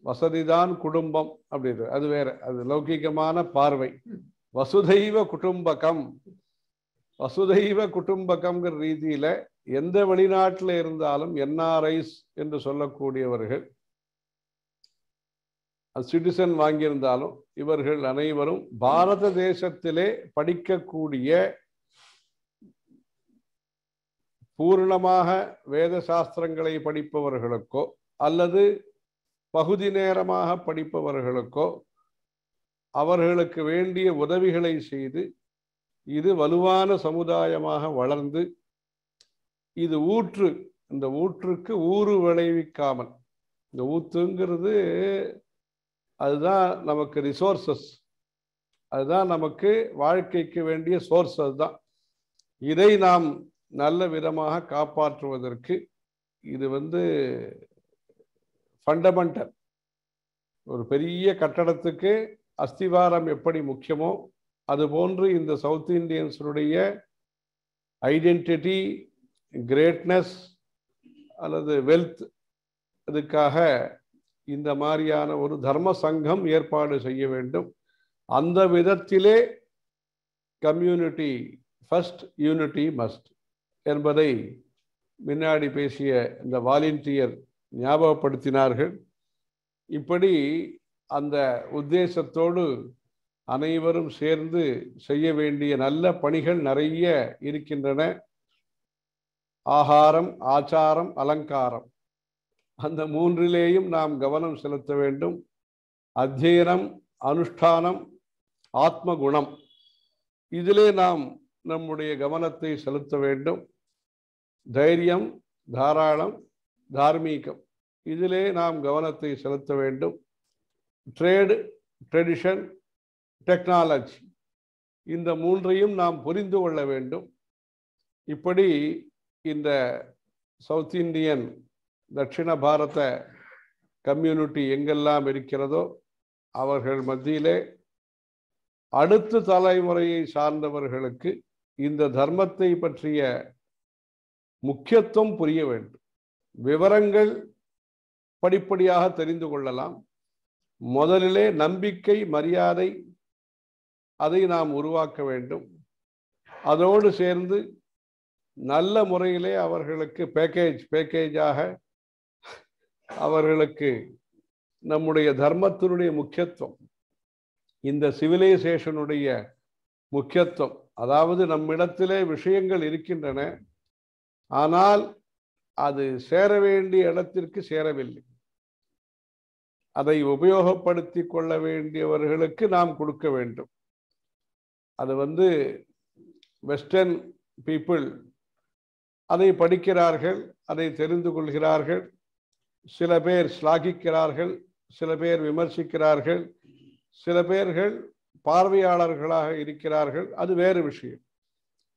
வசதிதான் குடும்பம் அப்படின்றது அது வேற, அது லௌகிகமான பார்வை. வசுதைவ குடும்பகம், வசுதைவ குடும்பகம்ங்கிற ரீதியில எந்த வெளிநாட்டில் இருந்தாலும் என்ஆர்ஐஸ் என்று சொல்லக்கூடியவர்கள், சிட்டிசன் வாங்கியிருந்தாலும் இவர்கள் அனைவரும் பாரத தேசத்திலே படிக்கக்கூடிய, பூர்ணமாக வேத சாஸ்திரங்களை படிப்பவர்களுக்கோ அல்லது பகுதி நேரமாக படிப்பவர்களுக்கோ அவர்களுக்கு வேண்டிய உதவிகளை செய்து இது வலுவான சமுதாயமாக வளர்ந்து, இது ஊற்று, இந்த ஊற்றுக்கு ஊறு விளைவிக்காமல், இந்த ஊத்துங்கிறது அதுதான் நமக்கு ரிசோர்சஸ், அதுதான் நமக்கு வாழ்க்கைக்கு வேண்டிய சோர்ஸ். அதுதான் இதை நாம் நல்ல விதமாக காப்பாற்றுவதற்கு இது ஃபண்டமெண்டல். ஒரு பெரிய கட்டடத்துக்கு அஸ்திவாரம் எப்படி முக்கியமோ அதுபோன்று இந்த சவுத் இந்தியன்ஸுடைய ஐடென்டிட்டி, கிரேட்னஸ் அல்லது வெல்த், அதுக்காக இந்த மாதிரியான ஒரு தர்ம சங்கம் ஏற்பாடு செய்ய வேண்டும். அந்த விதத்திலே கம்யூனிட்டி ஃபர்ஸ்ட், யூனிட்டி மஸ்ட் என்பதை முன்னாடி பேசிய இந்த வாலண்டியர் ஞாபகப்படுத்தினார்கள். இப்படி அந்த உத்தேசத்தோடு அனைவரும் சேர்ந்து செய்ய வேண்டிய நல்ல பணிகள் நிறைய இருக்கின்றன. ஆகாரம், ஆச்சாரம், அலங்காரம், அந்த மூன்றிலேயும் நாம் கவனம் செலுத்த வேண்டும். அத்தியனம், அனுஷ்டானம், ஆத்ம குணம், இதிலே நாம் நம்முடைய கவனத்தை செலுத்த வேண்டும். தைரியம், தாராளம், தார்மீகம், இதிலே நாம் கவனத்தை செலுத்த வேண்டும். ட்ரேடு, ட்ரெடிஷன், டெக்னாலஜி, இந்த மூன்றையும் நாம் புரிந்து கொள்ள வேண்டும். இப்படி இந்த சவுத் இந்தியன் தட்சிண பாரத கம்யூனிட்டி எங்கெல்லாம் இருக்கிறதோ அவர்கள் மத்தியிலே அடுத்த தலைமுறையை சார்ந்தவர்களுக்கு இந்த தர்மத்தை பற்றிய முக்கியத்துவம் புரிய வேண்டும். விவரங்கள் படிப்படியாக தெரிந்து கொள்ளலாம். முதலிலே நம்பிக்கை, மரியாதை, அதை நாம் உருவாக்க வேண்டும். அதோடு சேர்ந்து நல்ல முறையிலே அவர்களுக்கு பேக்கேஜாக அவர்களுக்கு நம்முடைய தர்மத்தினுடைய முக்கியத்துவம், இந்த சிவிலைசேஷனுடைய முக்கியத்துவம், அதாவது நம்மிடத்திலே விஷயங்கள் இருக்கின்றன, ஆனால் அது சேர வேண்டிய இடத்திற்கு சேரவில்லை. அதை உபயோகப்படுத்தி கொள்ள வேண்டியவர்களுக்கு நாம் கொடுக்க வேண்டும். அது வெஸ்டர்ன் பீப்புள் அதை படிக்கிறார்கள், அதை தெரிந்து கொள்கிறார்கள். சில பேர் ஸ்லாகிக்கிறார்கள், சில பேர் விமர்சிக்கிறார்கள், சில பேர்கள் பார்வையாளர்களாக இருக்கிறார்கள், அது வேறு விஷயம்.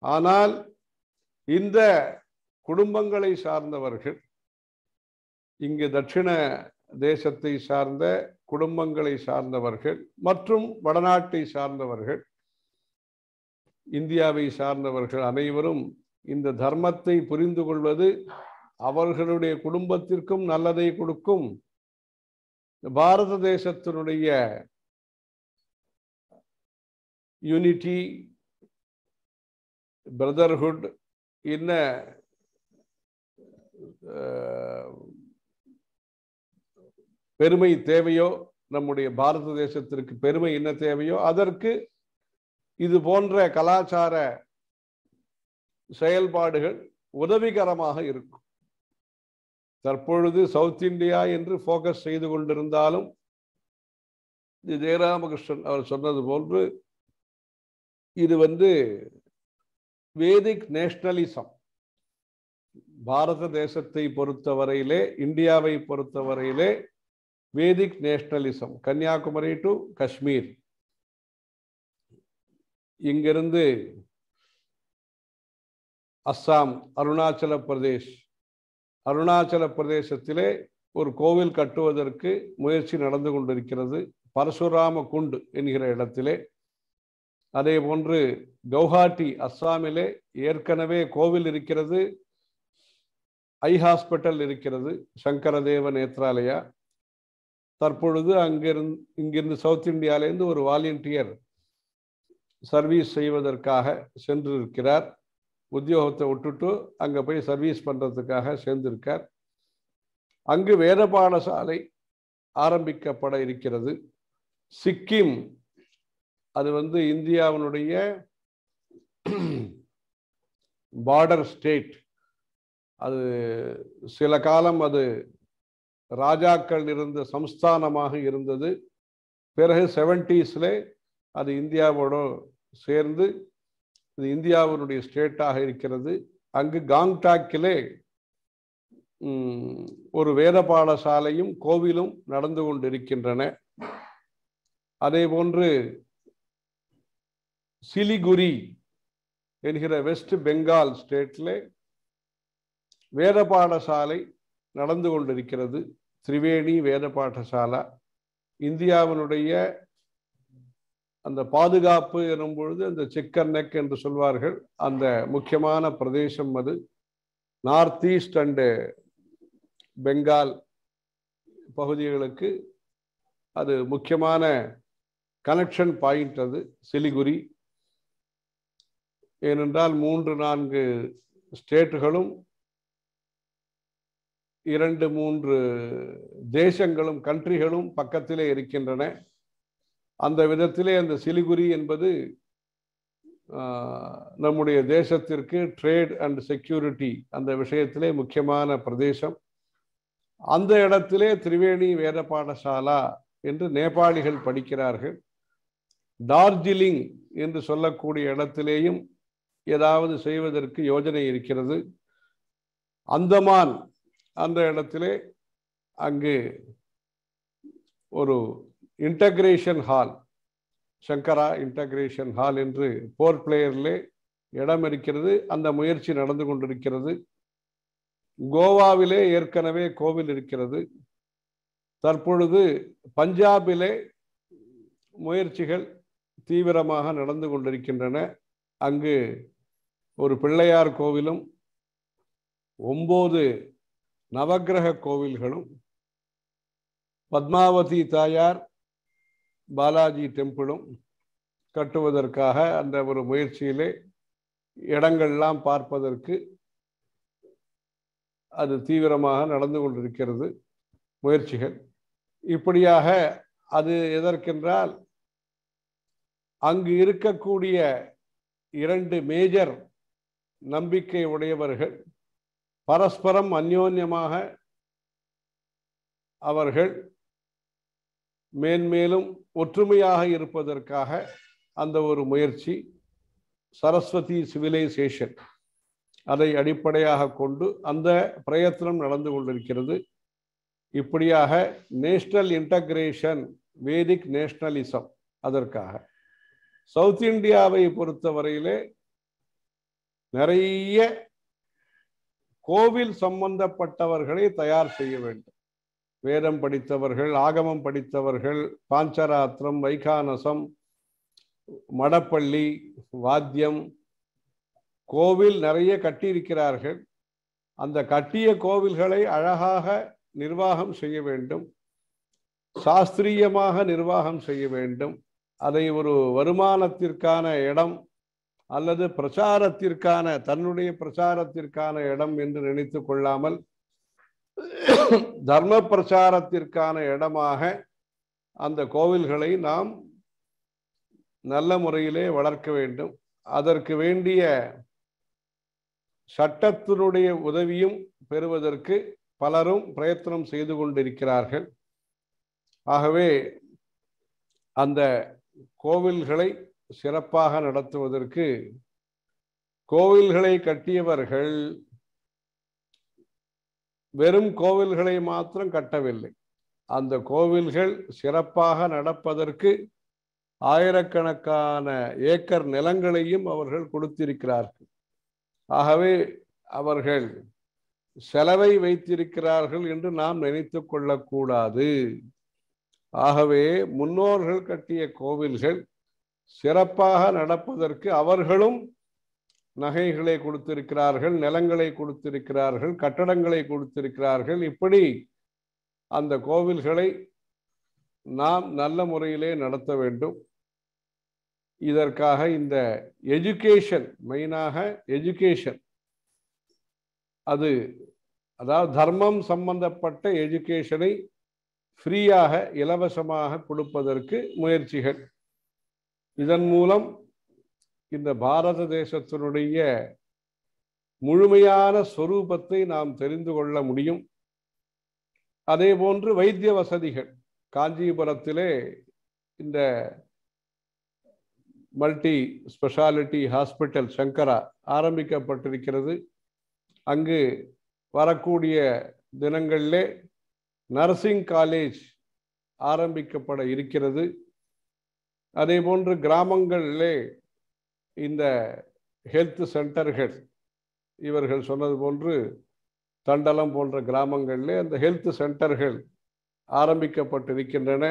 ஆனால் இந்த குடும்பங்களை சார்ந்தவர்கள், இங்கு தட்சிண தேசத்தை சார்ந்த குடும்பங்களை சார்ந்தவர்கள் மற்றும் வடநாட்டை சார்ந்தவர்கள், இந்தியாவை சார்ந்தவர்கள் அனைவரும் இந்த தர்மத்தை புரிந்து கொள்வது அவர்களுடைய குடும்பத்திற்கும் நல்லதை கொடுக்கும். பாரத தேசத்தினுடைய யூனிட்டி, பிரதர்ஹுட் என்ன பெருமை தேவையோ, நம்முடைய பாரத தேசத்திற்கு பெருமை என்ன தேவையோ அதற்கு இது போன்ற கலாச்சார செயல்பாடுகள் உதவிகரமாக இருக்கும். தற்பொழுது சவுத் இந்தியா என்று ஃபோக்கஸ் செய்து கொண்டிருந்தாலும் ஜெயராமகிருஷ்ணன் அவர் சொன்னது போன்று இது வேதிக் நேஷனலிசம். பாரத தேசத்தை பொறுத்தவரையிலே, இந்தியாவை பொறுத்தவரையிலே வேதிக் நேஷனலிசம், கன்னியாகுமரி டு காஷ்மீர், இங்கிருந்து அஸ்ஸாம், அருணாச்சல பிரதேஷ், அருணாச்சல பிரதேசத்திலே ஒரு கோவில் கட்டுவதற்கு முயற்சி நடந்து கொண்டிருக்கிறது, பரசுராம குண்டு என்கிற இடத்திலே. அதே போன்று கவுஹாட்டி அஸ்ஸாமிலே ஏற்கனவே கோவில் இருக்கிறது, ஐ ஹாஸ்பிட்டல் இருக்கிறது, சங்கரதேவ நேத்ராலயா. தற்பொழுது இங்கிருந்து சவுத் இந்தியாவிலிருந்து ஒரு வாலண்டியர் சர்வீஸ் செய்வதற்காக சென்றிருக்கிறார். உத்தியோகத்தை விட்டுட்டு அங்கே போய் சர்வீஸ் பண்ணுறதுக்காக சேர்ந்திருக்கார். அங்கு வேத பாடசாலை ஆரம்பிக்கப்பட இருக்கிறது. சிக்கிம், அது இந்தியாவினுடைய பார்டர் ஸ்டேட். அது சில காலம் அது ராஜாக்கள் இருந்த சம்ஸ்தானமாக இருந்தது. பிறகு 70s அது இந்தியாவோடு சேர்ந்து இது இந்தியாவினுடைய ஸ்டேட்டாக இருக்கிறது. அங்கு காங்டாக்கிலே ஒரு வேத பாடசாலையும் கோவிலும் நடந்து கொண்டிருக்கின்றன. அதே போன்று சிலிகுரி என்கிற வெஸ்ட் பெங்கால் ஸ்டேட்ல வேத பாடசாலை நடந்து கொண்டிருக்கிறது, திரிவேணி வேத பாடசாலா. இந்தியாவினுடைய அந்த பாதுகாப்பு எனும் பொழுது அந்த சிக்கன் நெக் என்று சொல்வார்கள், அந்த முக்கியமான பிரதேசம் அது. நார்த் ஈஸ்ட் அண்டு பெங்கால் பகுதிகளுக்கு அது முக்கியமான கனெக்ஷன் பாயிண்ட் அது சிலிகுரி. ஏனென்றால் 3-4 ஸ்டேட்டுகளும் 2-3 தேசங்களும் கண்ட்ரிகளும் பக்கத்திலே இருக்கின்றன. அந்த விதத்திலே அந்த சிலிகுரி என்பது நம்முடைய தேசத்திற்கு ட்ரேட் அண்ட் செக்யூரிட்டி அந்த விஷயத்திலே முக்கியமான பிரதேசம். அந்த இடத்திலே திரிவேணி வேத பாடசாலா என்று நேபாளிகள் படிக்கிறார்கள். டார்ஜிலிங் என்று சொல்லக்கூடிய இடத்திலேயும் ஏதாவது செய்வதற்கு யோஜனை இருக்கிறது. அந்தமான் அந்த இடத்திலே அங்கு ஒரு இன்டகிரேஷன் ஹால், சங்கரா இன்டகிரேஷன் ஹால் என்று போர்ட் பிளேயர்லே இடம் இருக்கிறது. அந்த முயற்சி நடந்து கொண்டிருக்கிறது. கோவாவிலே ஏற்கனவே கோவில் இருக்கிறது. தற்பொழுது பஞ்சாபிலே முயற்சிகள் தீவிரமாக நடந்து கொண்டிருக்கின்றன. அங்கு ஒரு பிள்ளையார் கோவிலும் 9 நவக்கிரக கோவில்களும் பத்மாவதி தாயார் பாலாஜி டெம்பிளும் கட்டுவதற்காக அந்த ஒரு முயற்சியிலே இடங்கள்லாம் பார்ப்பதற்கு அது தீவிரமாக நடந்து கொண்டிருக்கிறது முயற்சிகள். இப்படியாக அது எதற்கென்றால் அங்கு இருக்கக்கூடிய 2 மேஜர் நம்பிக்கை உடையவர்கள் பரஸ்பரம் அந்யோன்யமாக அவர்கள் மேன்மேலும் ஒற்றுமையாக இருப்பதற்காக அந்த ஒரு முயற்சி சரஸ்வதி சிவிலைசேஷன் அதை அடிப்படையாக கொண்டு அந்த பிரயத்தனம் நடந்து கொண்டிருக்கிறது. இப்படியாக நேஷனல் இன்டகிரேஷன், வேதிக் நேஷனலிசம், அதற்காக சவுத் இந்தியாவை பொறுத்தவரையிலே நிறைய கோவில் சம்பந்தப்பட்டவர்களை தயார் செய்ய வேண்டும். வேதம் படித்தவர்கள், ஆகமம் படித்தவர்கள், பாஞ்சராத்திரம், வைகானசம், மடப்பள்ளி, வாத்தியம், கோவில் நிறைய கட்டியிருக்கிறார்கள். அந்த கட்டிய கோவில்களை அழகாக நிர்வாகம் செய்ய வேண்டும், சாஸ்திரியமாக நிர்வாகம் செய்ய வேண்டும். அதை ஒரு வருமானத்திற்கான இடம் அல்லது பிரச்சாரத்திற்கான, தன்னுடைய பிரச்சாரத்திற்கான இடம் என்று நினைத்து கொள்ளாமல் தர்ம பிரச்சாரத்திற்கான இடமாக அந்த கோவில்களை நாம் நல்ல முறையிலே வளர்க்க வேண்டும். அதற்கு வேண்டிய சட்டத்தினுடைய உதவியும் பெறுவதற்கு பலரும் பிரயத்தனம் செய்து கொண்டிருக்கிறார்கள். ஆகவே அந்த கோவில்களை சிறப்பாக நடத்துவதற்கு கோவில்களை கட்டியவர்கள் வெறும் கோவில்களை மாத்திரம் கட்டவில்லை. அந்த கோவில்கள் சிறப்பாக நடப்பதற்கு ஆயிரக்கணக்கான ஏக்கர் நிலங்களையும் அவர்கள் கொடுத்திருக்கிறார்கள். ஆகவே அவர்கள் செலவை வைத்திருக்கிறார்கள் என்று நாம் நினைத்து கொள்ளக்கூடாது. ஆகவே முன்னோர்கள் கட்டிய கோவில்கள் சிறப்பாக நடப்பதற்கு அவர்களும் நகைகளை கொடுத்திருக்கிறார்கள், நிலங்களை கொடுத்திருக்கிறார்கள், கட்டடங்களை கொடுத்திருக்கிறார்கள். இப்படி அந்த கோவில்களை நாம் நல்ல முறையிலே நடத்த வேண்டும். இதற்காக இந்த எஜுகேஷன், மெயினாக எஜுகேஷன், அதாவது தர்மம் சம்பந்தப்பட்ட எஜுகேஷனை ஃப்ரீயாக, இலவசமாக கொடுப்பதற்கு முயற்சிகள். இதன் மூலம் இந்த பாரத தேசத்தினுடைய முழுமையான ஸ்வரூபத்தை நாம் தெரிந்து கொள்ள முடியும். அதே போன்று வைத்திய வசதிகள், காஞ்சிபுரத்திலே இந்த மல்டி ஸ்பெஷாலிட்டி ஹாஸ்பிட்டல் சங்கரா ஆரம்பிக்கப்பட்டிருக்கிறது. அங்கு வரக்கூடிய தினங்களிலே நர்சிங் காலேஜ் ஆரம்பிக்கப்பட இருக்கிறது. அதே போன்று கிராமங்களிலே இந்த ஹெல்த் சென்டர்கள், இவர்கள் சொன்னது போன்று தண்டலம் போன்ற கிராமங்களிலே அந்த ஹெல்த் சென்டர்கள் ஆரம்பிக்கப்பட்டிருக்கின்றன.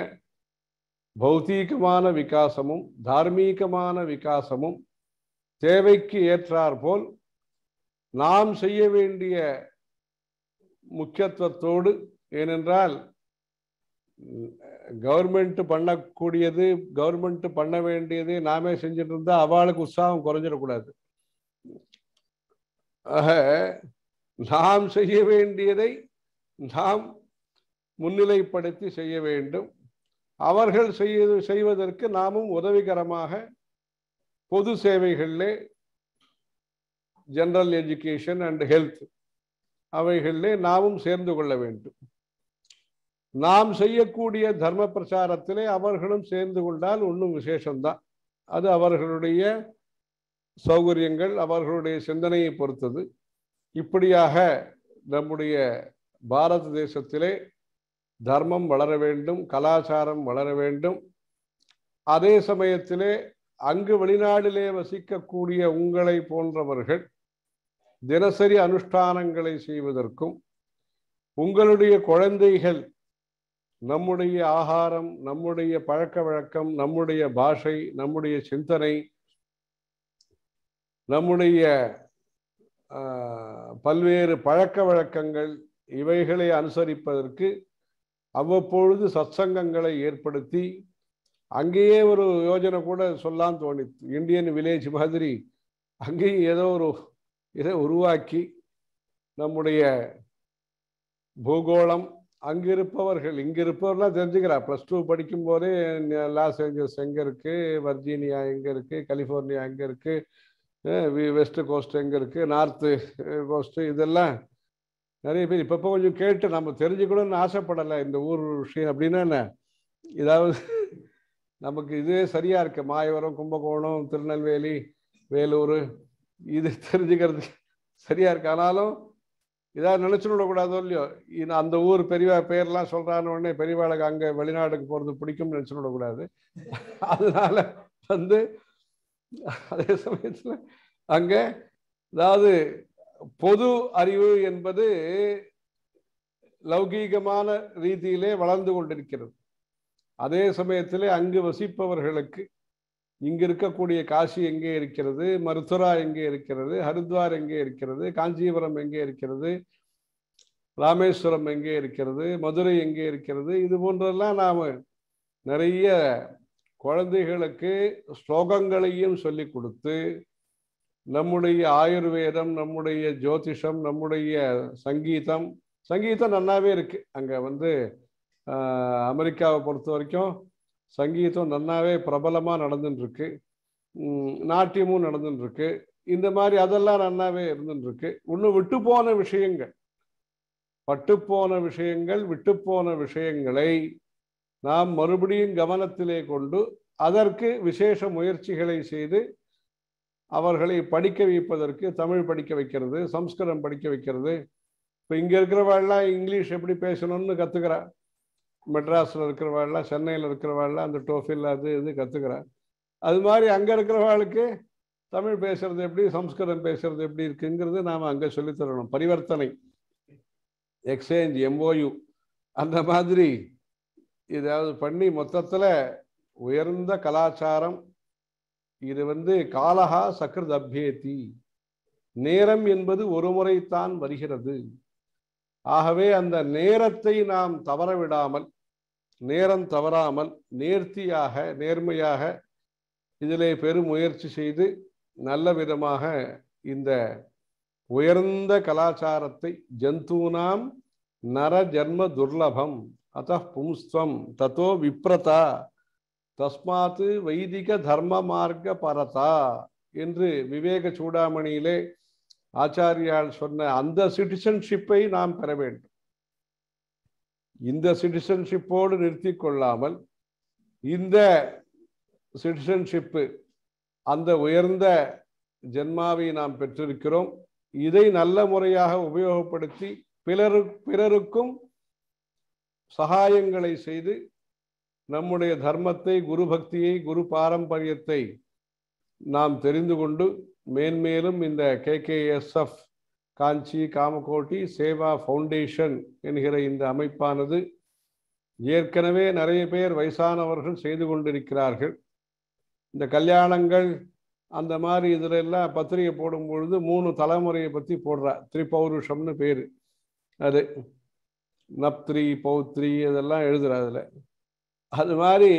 பௌதீகமான விகாசமும் தார்மீகமான விகாசமும் தேவைக்கு ஏற்றாற்போல் நாம் செய்ய வேண்டிய முக்கியத்துவத்தோடு, ஏனென்றால் கவர்மெண்ட் பண்ணக்கூடியது, கவர்மெண்ட் பண்ண வேண்டியது நாமே செஞ்சுட்டு இருந்தா அவளுக்கு உற்சாகம் குறைஞ்சிடக்கூடாது. ஆக நாம் செய்ய வேண்டியதை நாம் முன்னிலைப்படுத்தி செய்ய வேண்டும். அவர்கள் செய்வதற்கு நாமும் உதவிகரமாக பொது சேவைகளிலே, ஜெனரல் எஜுகேஷன் அண்ட் ஹெல்த் அவைகளிலே நாமும் சேர்ந்து கொள்ள வேண்டும். நாம் செய்யக்கூடிய தர்ம பிரச்சாரத்திலே அவர்களும் சேர்ந்து கொண்டால் இன்னும் விசேஷம்தான். அது அவர்களுடைய சௌகரியங்கள், அவர்களுடைய சிந்தனையை பொறுத்தது. இப்படியாக நம்முடைய பாரத தேசத்திலே தர்மம் வளர வேண்டும், கலாச்சாரம் வளர வேண்டும். அதே சமயத்திலே அங்கு வெளிநாட்டிலே வசிக்கக்கூடிய உங்களை போன்றவர்கள் தினசரி அனுஷ்டானங்களை செய்வதற்கும், உங்களுடைய குழந்தைகள் நம்முடைய ஆகாரம், நம்முடைய பழக்க வழக்கம், நம்முடைய பாஷை, நம்முடைய சிந்தனை, நம்முடைய பல்வேறு பழக்க வழக்கங்கள் இவைகளை அனுசரிப்பதற்கு அவ்வப்பொழுது சத்சங்கங்களை ஏற்படுத்தி, அங்கேயே ஒரு யோஜனை கூட சொல்லான்னு தோணித்து. இந்தியன் வில்லேஜ் மாதிரி அங்கேயும் ஏதோ ஒரு இதை உருவாக்கி நம்முடைய பூகோளம், அங்கிருப்பவர்கள் இங்கிருப்பவர்லாம் தெரிஞ்சுக்கிறா. +2 படிக்கும் போதே லாஸ் ஏஞ்சல்ஸ் எங்கே இருக்குது, வர்ஜீனியா எங்கே இருக்குது, கலிஃபோர்னியா எங்கே இருக்குது, வெஸ்ட் கோஸ்ட் எங்கே இருக்குது, நார்த்து கோஸ்ட்டு, இதெல்லாம் நிறைய பேர் இப்போ கொஞ்சம் கேட்டு நம்ம தெரிஞ்சுக்கணும்னு ஆசைப்படலை இந்த ஊர் விஷயம். அப்படின்னா என்ன, இதாவது நமக்கு இதுவே சரியாக இருக்கு. மாயவரம், கும்பகோணம், திருநெல்வேலி, வேலூர், இது தெரிஞ்சுக்கிறது சரியாக இருக்கு. ஆனாலும் இதாக நினச்சுன்னு விடக்கூடாதோ இல்லையோ, அந்த ஊர் பெரியவா பேர்லாம் சொல்கிறான்னு உடனே பெரியவாளுக்கு அங்கே வெளிநாட்டுக்கு போகிறது பிடிக்கும்னு நினச்சுன்னு விடக்கூடாது. அதனால அதே சமயத்தில் அங்கே அதாவது பொது அறிவு என்பது லௌகீகமான ரீதியிலே வளர்ந்து கொண்டிருக்கிறது. அதே சமயத்திலே அங்கு வசிப்பவர்களுக்கு இங்கு இருக்கக்கூடிய காசி எங்கே இருக்கிறது, மருத்துரா எங்கே இருக்கிறது, ஹரித்வார் எங்கே இருக்கிறது, காஞ்சிபுரம் எங்கே இருக்கிறது, ராமேஸ்வரம் எங்கே இருக்கிறது, மதுரை எங்கே இருக்கிறது, இது போன்றெல்லாம் நாம் நிறைய குழந்தைகளுக்கு ஸ்லோகங்களையும் சொல்லி கொடுத்து, நம்முடைய ஆயுர்வேதம், நம்முடைய ஜோதிஷம், நம்முடைய சங்கீதம் நன்னாவே இருக்கு. அங்கே அமெரிக்காவை பொறுத்த வரைக்கும் சங்கீதம் நன்னாவே பிரபலமாக நடந்துட்டுருக்கு, நாட்டியமும் நடந்துட்டுருக்கு. இந்த மாதிரி அதெல்லாம் நன்னாவே இருந்துட்டுருக்கு. இன்னும் விட்டுப்போன விஷயங்கள், விட்டுப்போன விஷயங்களை நாம் மறுபடியும் கவனத்திலே கொண்டு அதற்கு விசேஷ முயற்சிகளை செய்து அவர்களை படிக்க வைப்பதற்கு, தமிழ் படிக்க வைக்கிறது, சம்ஸ்கிருதம் படிக்க வைக்கிறது. இப்போ இங்கே இருக்கிறவாள்லாம் இங்கிலீஷ் எப்படி பேசணும்னு கற்றுக்கிறா. மெட்ராஸில் இருக்கிறவாள்லாம், சென்னையில் இருக்கிறவாள்லாம் அந்த டோஃபில் அது இது கற்றுக்கிறா. அது மாதிரி அங்கே இருக்கிறவாளுக்கு தமிழ் பேசுறது எப்படி, சம்ஸ்கிருதம் பேசுறது எப்படி இருக்குங்கிறது நாம் அங்கே சொல்லித்தரணும். பரிவர்த்தனை, எக்ஸ்சேஞ்ச், MOU அந்த மாதிரி இதாவது பண்ணி மொத்தத்தில் உயர்ந்த கலாச்சாரம். இது காலஹா சக்ருத் அப்யேதி, நேரம் என்பது ஒரு முறைத்தான் வருகிறது. ஆகவே அந்த நேரத்தை நாம் நேரம் தவறாமல் நேர்த்தியாக, நேர்மையாக இதிலே பெரும் முயற்சி செய்து நல்ல விதமாக இந்த உயர்ந்த கலாச்சாரத்தை, ஜந்தூனாம் நர ஜன்ம துர்லபம் அத பும்ஸ்வம் தத்தோ விப்ரதா தஸ்மாத்து வைதிக தர்ம மார்க்க பரதா என்று விவேக சூடாமணியிலே ஆச்சாரியால் சொன்ன அந்த சிட்டிசன்ஷிப்பை நாம் பெற வேண்டும். இந்த சிட்டிசன்ஷிப்போடு நிறுத்தி கொள்ளாமல் இந்த சிட்டிசன்ஷிப்பு, அந்த உயர்ந்த ஜென்மாவை நாம் பெற்றிருக்கிறோம், இதை நல்ல முறையாக உபயோகப்படுத்தி பிறருக்கும் சகாயங்களை செய்து நம்முடைய தர்மத்தை, குரு பக்தியை, குரு பாரம்பரியத்தை நாம் தெரிந்து கொண்டு மேன்மேலும் இந்த KKSF காஞ்சி காமகோட்டி சேவா ஃபவுண்டேஷன் என்கிற இந்த அமைப்பானது ஏற்கனவே நிறைய பேர் வயசானவர்கள் செய்து கொண்டிருக்கிறார்கள். இந்த கல்யாணங்கள் அந்த மாதிரி இதில் எல்லாம் பத்திரிகை போடும் பொழுது 3 தலைமுறையை பற்றி போடுறா. திரிபௌருஷம்னு பேர். அது நப்த்ரி, பௌத்ரி இதெல்லாம் எழுதுறா. அதில் அது மாதிரி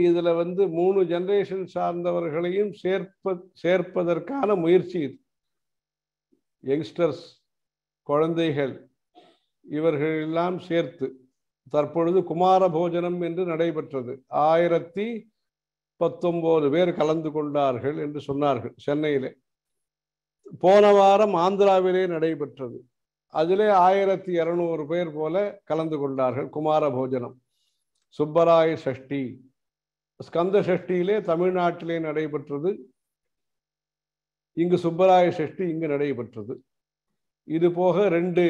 இதில் 3 ஜெனரேஷன் சார்ந்தவர்களையும் சேர்ப்பதற்கான முயற்சி இது. யங்ஸ்டர்ஸ், குழந்தைகள், இவர்கள் எல்லாம் சேர்த்து தற்பொழுது குமார போஜனம் என்று நடைபெற்றது. 1019 பேர் கலந்து கொண்டார்கள் என்று சொன்னார்கள் சென்னையிலே. போன வாரம் ஆந்திராவிலே நடைபெற்றது. அதிலே 1200 பேர் போல கலந்து கொண்டார்கள். குமார போஜனம், சுப்பராய சஷ்டி, ஸ்கந்த சஷ்டியிலே தமிழ்நாட்டிலே நடைபெற்றது. இங்கு சுப்பராய சஷ்டி இங்கு நடைபெற்றது. இது போக 2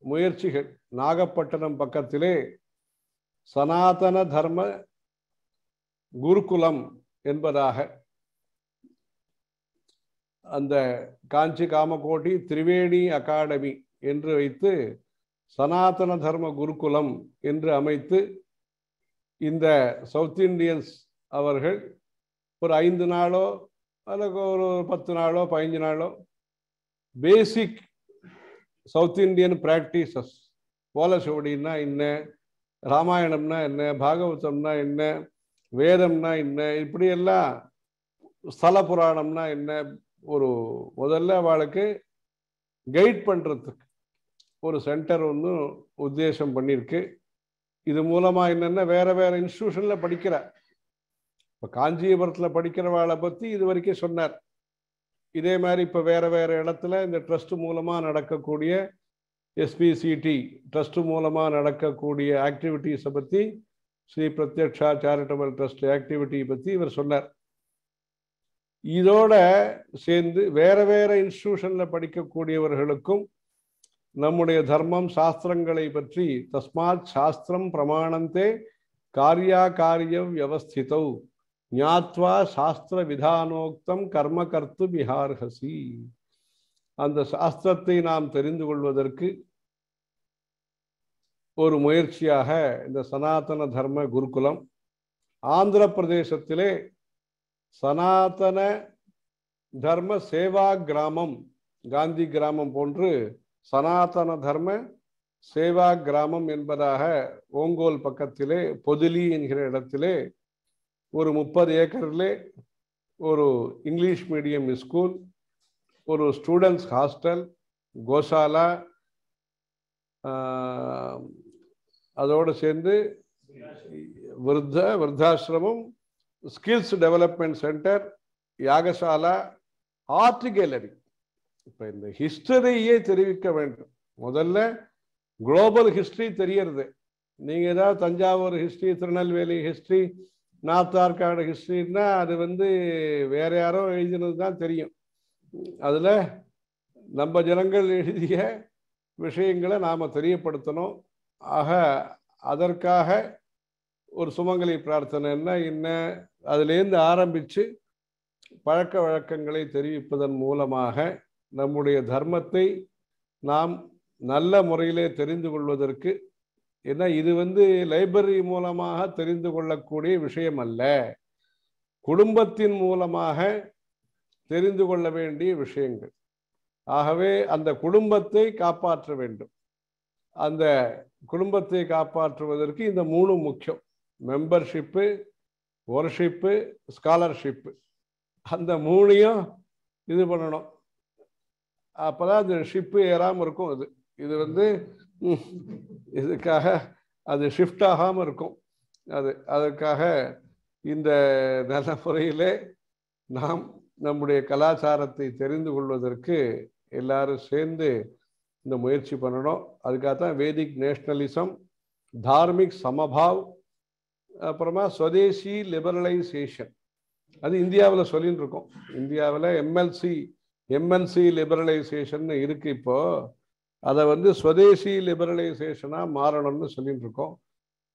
முயற்சிகள். நாகப்பட்டினம் பக்கத்திலே சனாதன தர்ம குருகுலம் என்பதாக அந்த காஞ்சி காமகோட்டி திரிவேணி அகாடமி என்று வைத்து சனாதன தர்ம குருகுலம் என்று அமைத்து இந்த சவுத் இண்டியன்ஸ் அவர்கள் ஒரு 5 நாளோ அல்லது ஒரு 10 நாளோ 15 நாளோ பேசிக் சவுத் இண்டியன் பிராக்டிசஸ், போலசுவடின்னா என்ன, ராமாயணம்னா என்ன, பாகவதம்னா என்ன, வேதம்னா என்ன, இப்படியெல்லாம் ஸ்தல புராணம்னா என்ன, ஒரு முதல்ல அவளுக்கு கைட் பண்ணுறதுக்கு ஒரு சென்டர் ஒன்று உத்தேசம் பண்ணியிருக்கு. இது மூலமாக என்னென்ன வேற வேற இன்ஸ்டிடியூஷனில் படிக்கிற, இப்போ காஞ்சிபுரத்தில் படிக்கிறவாளை பற்றி இது வரைக்கும் சொன்னார். இதே மாதிரி இப்போ வேற வேற இடத்துல இந்த ட்ரஸ்ட் மூலமாக நடக்கக்கூடிய எஸ்பிசிடி ட்ரஸ்ட் மூலமாக நடக்கக்கூடிய ஆக்டிவிட்டீஸை பற்றி, ஸ்ரீ பிரத்யக்ஷா சேரிட்டபிள் ட்ரஸ்ட் ஆக்டிவிட்டி பற்றி இவர் சொன்னார். இதோட சேர்ந்து வேற வேற இன்ஸ்டிடியூஷனில் படிக்கக்கூடியவர்களுக்கும் நம்முடைய தர்மம் சாஸ்திரங்களை பற்றி தஸ்மாத் சாஸ்திரம் பிரமாணந்தே காரியா காரிய வியவஸ்திதௌ ஞாத்வா சாஸ்திர விதானோக்தம் கர்ம கர்த்து விஹார்ஹசி. அந்த சாஸ்திரத்தை நாம் தெரிந்து கொள்வதற்கு ஒரு முயற்சியாக இந்த சனாதன தர்ம குருகுலம் ஆந்திர பிரதேசத்திலே சனாதன தர்ம சேவா கிராமம், காந்தி கிராமம் போன்று சனாதன தர்ம சேவா கிராமம் என்பதாக ஓங்கோல் பக்கத்திலே பொதிலி என்கிற இடத்திலே ஒரு 30 ஏக்கரிலே ஒரு இங்கிலீஷ் மீடியம் ஸ்கூல், ஒரு ஸ்டூடெண்ட்ஸ் ஹாஸ்டல், கோசாலா, அதோடு சேர்ந்து விருத்தாசிரமம், ஸ்கில்ஸ் டெவலப்மெண்ட் சென்டர், யாகசாலா, ஆர்ட் கேலரி. இப்போ இந்த ஹிஸ்டரியே தெரிவிக்க வேண்டும். முதல்ல குளோபல் ஹிஸ்டரி தெரியறது. நீங்கள் ஏதாவது Thanjavur history, Tirunelveli history, north Arcot ஹிஸ்டரின்னா அது வேற யாரோ எழுதினது தான் தெரியும். அதில் நம்ம ஜனங்கள் எழுதிய விஷயங்களை நாம் தெரியப்படுத்தணும். ஆக அதற்காக ஒரு சுமங்கலி பிரார்த்தனைன்னா என்ன, அதுலேருந்து ஆரம்பித்து பழக்க வழக்கங்களை தெரிவிப்பதன் மூலமாக நம்முடைய தர்மத்தை நாம் நல்ல முறையிலே தெரிந்து கொள்வதற்கு, ஏன்னா இது லைப்ரரி மூலமாக தெரிந்து கொள்ளக்கூடிய விஷயம் அல்ல, குடும்பத்தின் மூலமாக தெரிந்து கொள்ள வேண்டிய விஷயங்கள். ஆகவே அந்த குடும்பத்தை காப்பாற்ற வேண்டும். அந்த குடும்பத்தை காப்பாற்றுவதற்கு இந்த 3 முக்கியம்: மெம்பர்ஷிப்பு, ஒர்ஷிப்பு, ஸ்காலர்ஷிப்பு. அந்த 3ஐயும் இது பண்ணணும். அப்போதான் அந்த ஷிப்பு ஏறாமல் இருக்கும். இது இதுக்காக அது ஷிஃப்ட் ஆகாமல் இருக்கும். அதற்காக இந்த நல்ல முறையிலே நாம் நம்முடைய கலாச்சாரத்தை தெரிந்து கொள்வதற்கு எல்லாரும் சேர்ந்து இந்த முயற்சி பண்ணணும். அதுக்காகத்தான் வேதிக் நேஷனலிசம், தார்மிக் சமபாவ், அப்புறமா ஸ்வதேசி லிபரலைசேஷன். அது இந்தியாவில் சொல்லின்னு இருக்கோம். இந்தியாவில் எம்என்சி லிபரலைசேஷன் இருக்கு. இப்போ அதை ஸ்வதேசி லிபரலைசேஷனாக மாறணும்னு சொல்லிட்டு இருக்கோம்.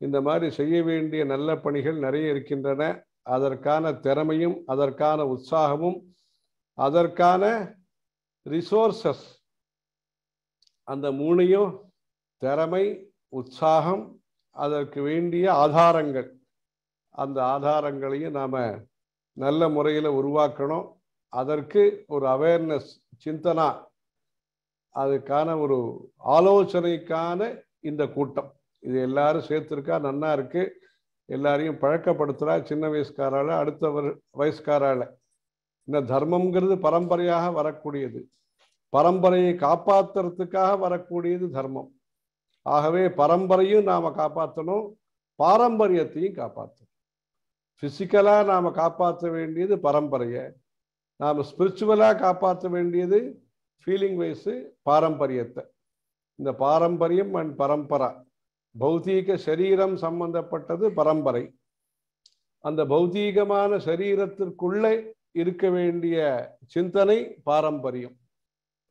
இந்த மாதிரி செய்ய வேண்டிய நல்ல பணிகள் நிறைய இருக்கின்றன. அதற்கான திறமையும் அதற்கான உற்சாகமும் அதற்கான ரிசோர்சஸ், அந்த 3ஐயும், திறமை, உற்சாகம், அதற்கு வேண்டிய ஆதாரங்கள், அந்த ஆதாரங்களையும் நாம் நல்ல முறையில் உருவாக்கணும். அதற்கு ஒரு அவேர்னஸ், சிந்தனா, அதுக்கான ஒரு ஆலோசனைக்கான இந்த கூட்டம். இது எல்லாரும் சேர்த்துருக்கா, நன்னா இருக்கு. எல்லாரையும் பழக்கப்படுத்துகிறா, சின்ன வயசுக்காரால அடுத்த வயசுக்காரால. இந்த தர்மம்ங்கிறது பரம்பரையாக வரக்கூடியது, பரம்பரையை காப்பாற்றுறதுக்காக வரக்கூடியது தர்மம். ஆகவே பரம்பரையும் நாம காப்பாற்றணும், பாரம்பரியத்தையும் காப்பாற்றணும். பிசிக்கலா நாம காப்பாற்ற வேண்டியது பரம்பரையை, நாம ஸ்பிரிச்சுவலா காப்பாற்ற வேண்டியது ஃபீலிங் வைஸ் பாரம்பரியத்தை. இந்த பாரம்பரியம் அண்ட் பரம்பரா, பௌதீக சரீரம் சம்பந்தப்பட்டது பரம்பரை. அந்த பௌதீகமான சரீரத்திற்குள்ளே இருக்க வேண்டிய சிந்தனை பாரம்பரியம்.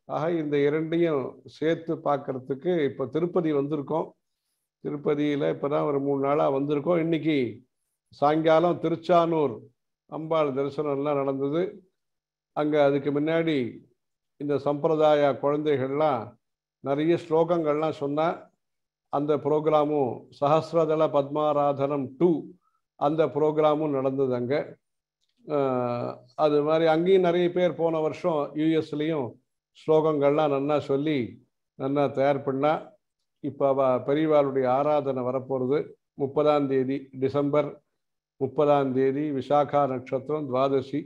ஆக இந்த இரண்டையும் சேர்த்து பார்க்கறதுக்கு இப்போ திருப்பதி வந்திருக்கோம். திருப்பதியில் இப்போதான் ஒரு 3 நாளாக வந்திருக்கோம். இன்னைக்கு சாயங்காலம் திருச்சானூர் அம்பாள் தரிசனம்லாம் நடந்தது. அங்கே அதுக்கு முன்னாடி இந்த சம்பிரதாய குழந்தைகள்லாம் நிறைய ஸ்லோகங்கள்லாம் சொன்னால் அந்த ப்ரோக்ராமும் சஹஸ்ரதள பத்மாராதனம் 2 அந்த ப்ரோக்ராமும் நடந்தது அங்கே. அது மாதிரி அங்கேயும் நிறைய பேர் போன வருஷம் யூஎஸ்லேயும் ஸ்லோகங்கள்லாம் நன்னா சொல்லி நன்னா தயார் பண்ணா. இப்போ பெரியவாளுடைய ஆராதனை வரப்போகிறது 30ஆம் தேதி, டிசம்பர் 30ஆம் தேதி விசாகா நட்சத்திரம் துவாதசி.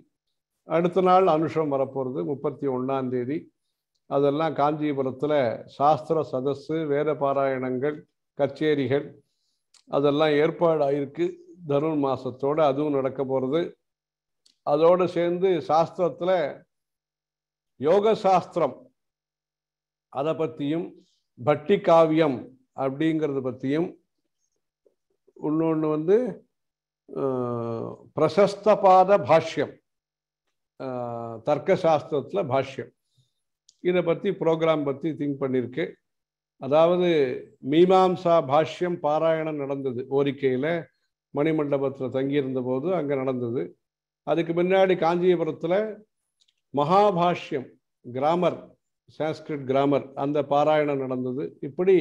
அடுத்த நாள் அனுஷம் வரப்போகிறது 31ஆம் தேதி. அதெல்லாம் காஞ்சிபுரத்தில் சாஸ்திர சதஸ்ஸு, வேத பாராயணங்கள், கச்சேரிகள் அதெல்லாம் ஏற்பாடாயிருக்கு. தனுர் மாசத்தோடு அதுவும் நடக்க போகிறது. அதோடு சேர்ந்து சாஸ்திரத்தில் யோக சாஸ்திரம் அதை பற்றியும், பட்டி காவியம் அப்படிங்கிறத பற்றியும், இன்னொன்று பிரசஸ்தபாத பாஷ்யம், தர்க்க சாஸ்திரத்தில் பாஷ்யம், இதை பற்றி ப்ரோக்ராம் பற்றி திங்க் பண்ணியிருக்கு. அதாவது மீமாம்சா பாஷ்யம் பாராயணம் நடந்தது ஓரிக்கையில், மணிமண்டபத்தில் தங்கியிருந்த போது அங்கே நடந்தது. அதுக்கு முன்னாடி காஞ்சிபுரத்தில் மகாபாஷ்யம், கிராமர், சான்ஸ்கிரிட் கிராமர், அந்த பாராயணம் நடந்தது. இப்படி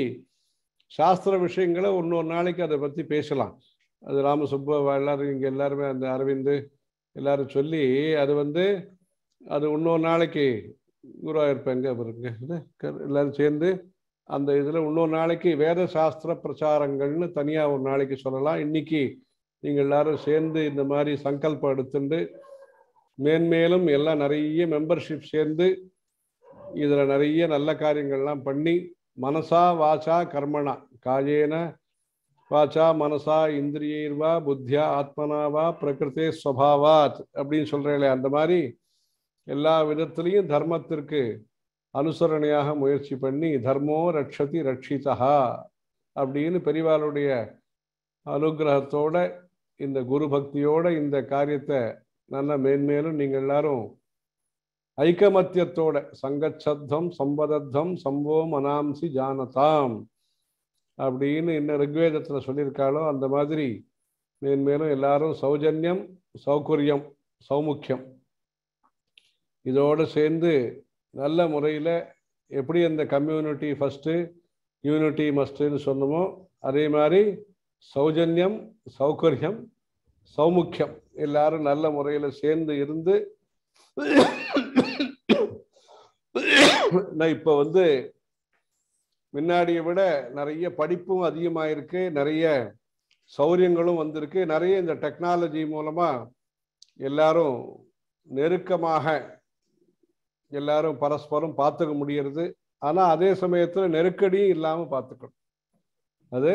சாஸ்திர விஷயங்களை இன்னொரு நாளைக்கு அதை பற்றி பேசலாம். அது ராமசுப்ப எல்லாரும் இங்கே எல்லாருமே அந்த அரவிந்து எல்லாரும் சொல்லி அது இன்னொரு நாளைக்கு குருவாயிருப்பாங்க பாருங்க, எல்லாரும் சேர்ந்து அந்த இதில் இன்னொரு நாளைக்கு வேத சாஸ்திர பிரச்சாரங்கள்னு தனியாக ஒரு நாளைக்கு சொல்லலாம். இன்னைக்கு நீங்கள் எல்லாரும் சேர்ந்து இந்த மாதிரி சங்கல்பம் எடுத்துட்டு மேன்மேலும் எல்லாம் நிறைய மெம்பர்ஷிப் சேர்ந்து இதில் நிறைய நல்ல காரியங்கள்லாம் பண்ணி, மனசா வாச்சா கர்மணா, காயேன வாச்சா மனசா இந்திரியர்வா புத்தியா ஆத்மனாவா பிரகிருதே ஸ்வபாவாத் அப்படின்னு சொல்கிறேன். அந்த மாதிரி எல்லா விதத்திலையும் தர்மத்திற்கு அனுசரணையாக முயற்சி பண்ணி தர்மோ ரட்சதி ரட்சிதா அப்படின்னு பெரியவாளுடைய அனுகிரகத்தோட, இந்த குரு பக்தியோட இந்த காரியத்தை நல்லா மேன்மேலும் நீங்கள் எல்லாரும் ஐக்கமத்தியத்தோட சங்கச்சத்தம் சம்பதத்தம் சம்போ மனாம்சி ஜானதாம் அப்படின்னு இன்னும் ரிக்வேதத்தில் சொல்லியிருக்காளோ அந்த மாதிரி மேன்மேலும் எல்லாரும் சௌஜன்யம், சௌகரியம், சௌமுக்கியம் இதோடு சேர்ந்து நல்ல முறையில் எப்படி அந்த கம்யூனிட்டி ஃபஸ்ட்டு யூனிட்டி மஸ்ட்டுன்னு சொன்னோமோ அதே மாதிரி சௌஜன்யம், சௌகரியம், சௌமுக்கியம் எல்லாரும் நல்ல முறையில் சேர்ந்து இருந்து நான் இப்போ முன்னாடியை விட நிறைய படிப்பும் அதிகமாயிருக்கு, நிறைய சௌரியங்களும் வந்திருக்கு. நிறைய இந்த டெக்னாலஜி மூலமாக எல்லாரும் நெருக்கமாக எல்லாரும் பரஸ்பரம் பார்த்துக்க முடியறது. ஆனால் அதே சமயத்தில் நெருக்கடியும் இல்லாமல் பார்த்துக்கணும். அது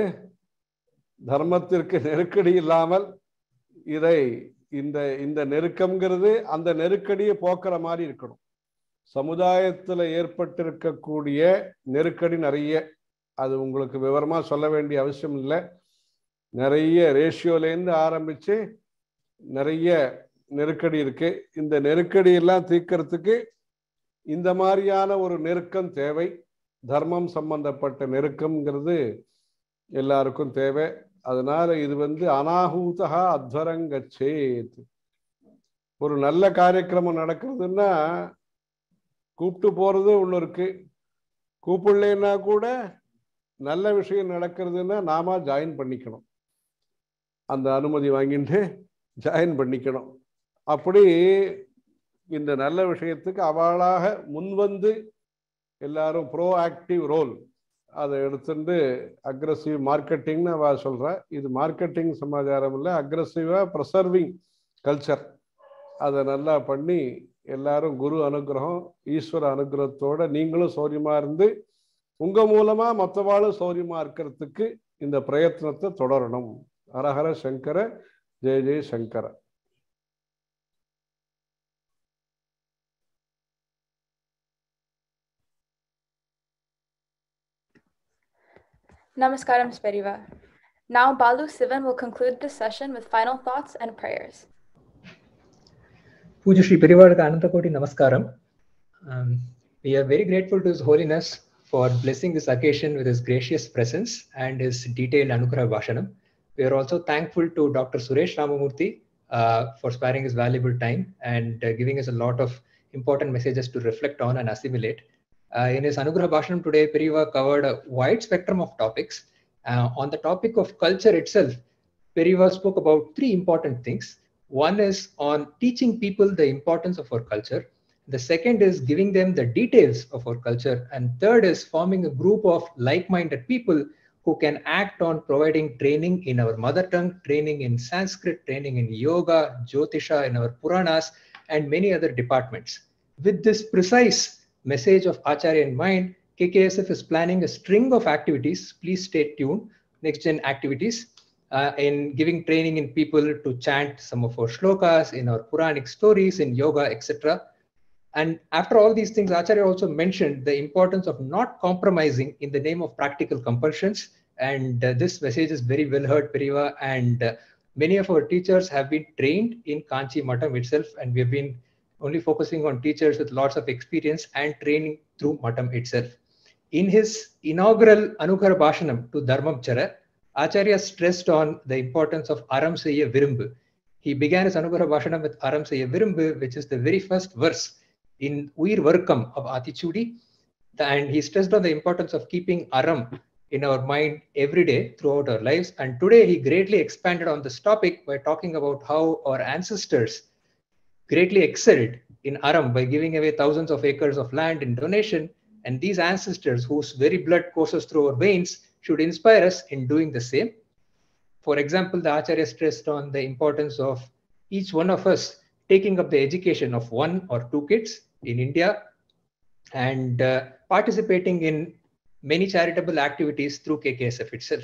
தர்மத்திற்கு நெருக்கடி இல்லாமல் இதை இந்த நெருக்கம்ங்கிறது அந்த நெருக்கடியை போக்குற மாதிரி இருக்கணும். சமுதாயத்தில் ஏற்பட்டிருக்கக்கூடிய நெருக்கடி நிறைய, அது உங்களுக்கு விவரமாக சொல்ல வேண்டிய அவசியம் இல்லை. நிறைய ரேஷியோலேருந்து ஆரம்பித்து நிறைய நெருக்கடி இருக்கு. இந்த நெருக்கடியெல்லாம் தீர்க்கறதுக்கு இந்த மாதிரியான ஒரு நெருக்கம் தேவை. தர்மம் சம்பந்தப்பட்ட நெருக்கம்ங்கிறது எல்லாருக்கும் தேவை. அதனால இது அனாஹூதா அத்வரங்கச்சேத். ஒரு நல்ல காரியக்கிரமம் நடக்கிறதுன்னா கூப்பிட்டு போறது ஒன்று இருக்கு, கூப்பிடலைன்னா கூட நல்ல விஷயம் நடக்கிறதுன்னா நாம ஜாயின் பண்ணிக்கணும், அந்த அனுமதி வாங்கிட்டு ஜாயின் பண்ணிக்கணும். அப்படி இந்த நல்ல விஷயத்துக்கு அவளாக முன்வந்து எல்லாரும் ப்ரோ ஆக்டிவ் ரோல் அதை எடுத்துட்டு அக்ரஸிவ் மார்க்கெட்டிங்னு அவ சொல்கிறா. இது மார்க்கெட்டிங் சமாச்சாரம் இல்லை, அக்ரஸிவாக ப்ரெசர்விங் கல்ச்சர். அதை நல்லா பண்ணி எல்லாரும் குரு அனுகிரகம், ஈஸ்வர அனுகிரகத்தோட நீங்களும் சௌரியமாக இருந்து உங்க மூலமா மற்றவாளும் சௌரியமா இருக்கிறதுக்கு இந்த பிரயத்னத்தை தொடரணும். ஹரஹர Sankara, Jaya Jaya Sankara. Namaskaram, Periva. Now Balu Sivan will conclude this session with final thoughts and prayers. Puja Shri Periva's Anantakoti Namaskaram. We are very grateful to His Holiness for blessing this occasion with His gracious presence and His detailed Anugrah Bhashanam. We are also thankful to Dr. Suresh Ramamurthy for sparing his valuable time and giving us a lot of important messages to reflect on and assimilate. In his Anugrah Bhashanam today, Periva covered a wide spectrum of topics. On the topic of culture itself, Periva spoke about 3 important things. One is on teaching people the importance of our culture. The second is giving them the details of our culture. And third is forming a group of like-minded people who can act on providing training in our mother tongue, training in Sanskrit, training in yoga, Jyotisha, in our Puranas, and many other departments. With this precise message of Acharya in mind, KKSF is planning a string of activities. Please stay tuned. Next gen activities in giving training in people to chant some of our shlokas, in our Puranic stories, in yoga, etc. And after all these things, Acharya also mentioned the importance of not compromising in the name of practical compulsions. And this message is very well heard, Periva. And many of our teachers have been trained in Kanchi Matam itself, and we have been only focusing on teachers with lots of experience and training through Matam itself. In his inaugural Anugrah Bhashanam to Dharmamchara, Acharya stressed on the importance of Aram Seiya Virumbu. He began his Anugrah Bhashanam with Aram Seiya Virumbu, which is the very first verse in Uir Varkam of Atichudi. And he stressed on the importance of keeping Aram in our mind every day throughout our lives. And today he greatly expanded on this topic by talking about how our ancestors greatly excelled in Aram by giving away thousands of acres of land in donation. And these ancestors whose very blood courses through our veins should inspire us in doing the same. For example, the Acharya stressed on the importance of each one of us taking up the education of 1 or 2 kids in India and participating in many charitable activities through KKSF itself.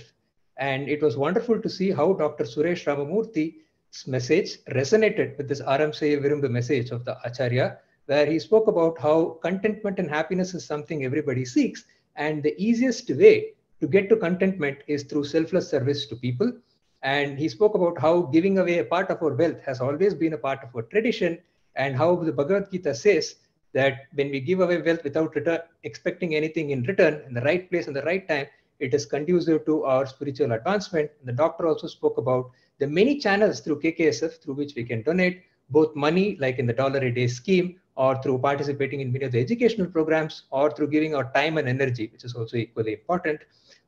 And it was wonderful to see how Dr. Suresh Ramamurthy's message resonated with this Aram Seiya Virumbu message of the Acharya, where he spoke about how contentment and happiness is something everybody seeks. And the easiest way to get to contentment is through selfless service to people. And he spoke about how giving away a part of our wealth has always been a part of our tradition, and how the Bhagavad Gita says that when we give away wealth without expecting anything in return, in the right place and the right time, it is conducive to our spiritual advancement. And the doctor also spoke about the many channels through KKSF through which we can donate both money, like in the $1 a day scheme, or through participating in many of the educational programs, or through giving our time and energy, which is also equally important.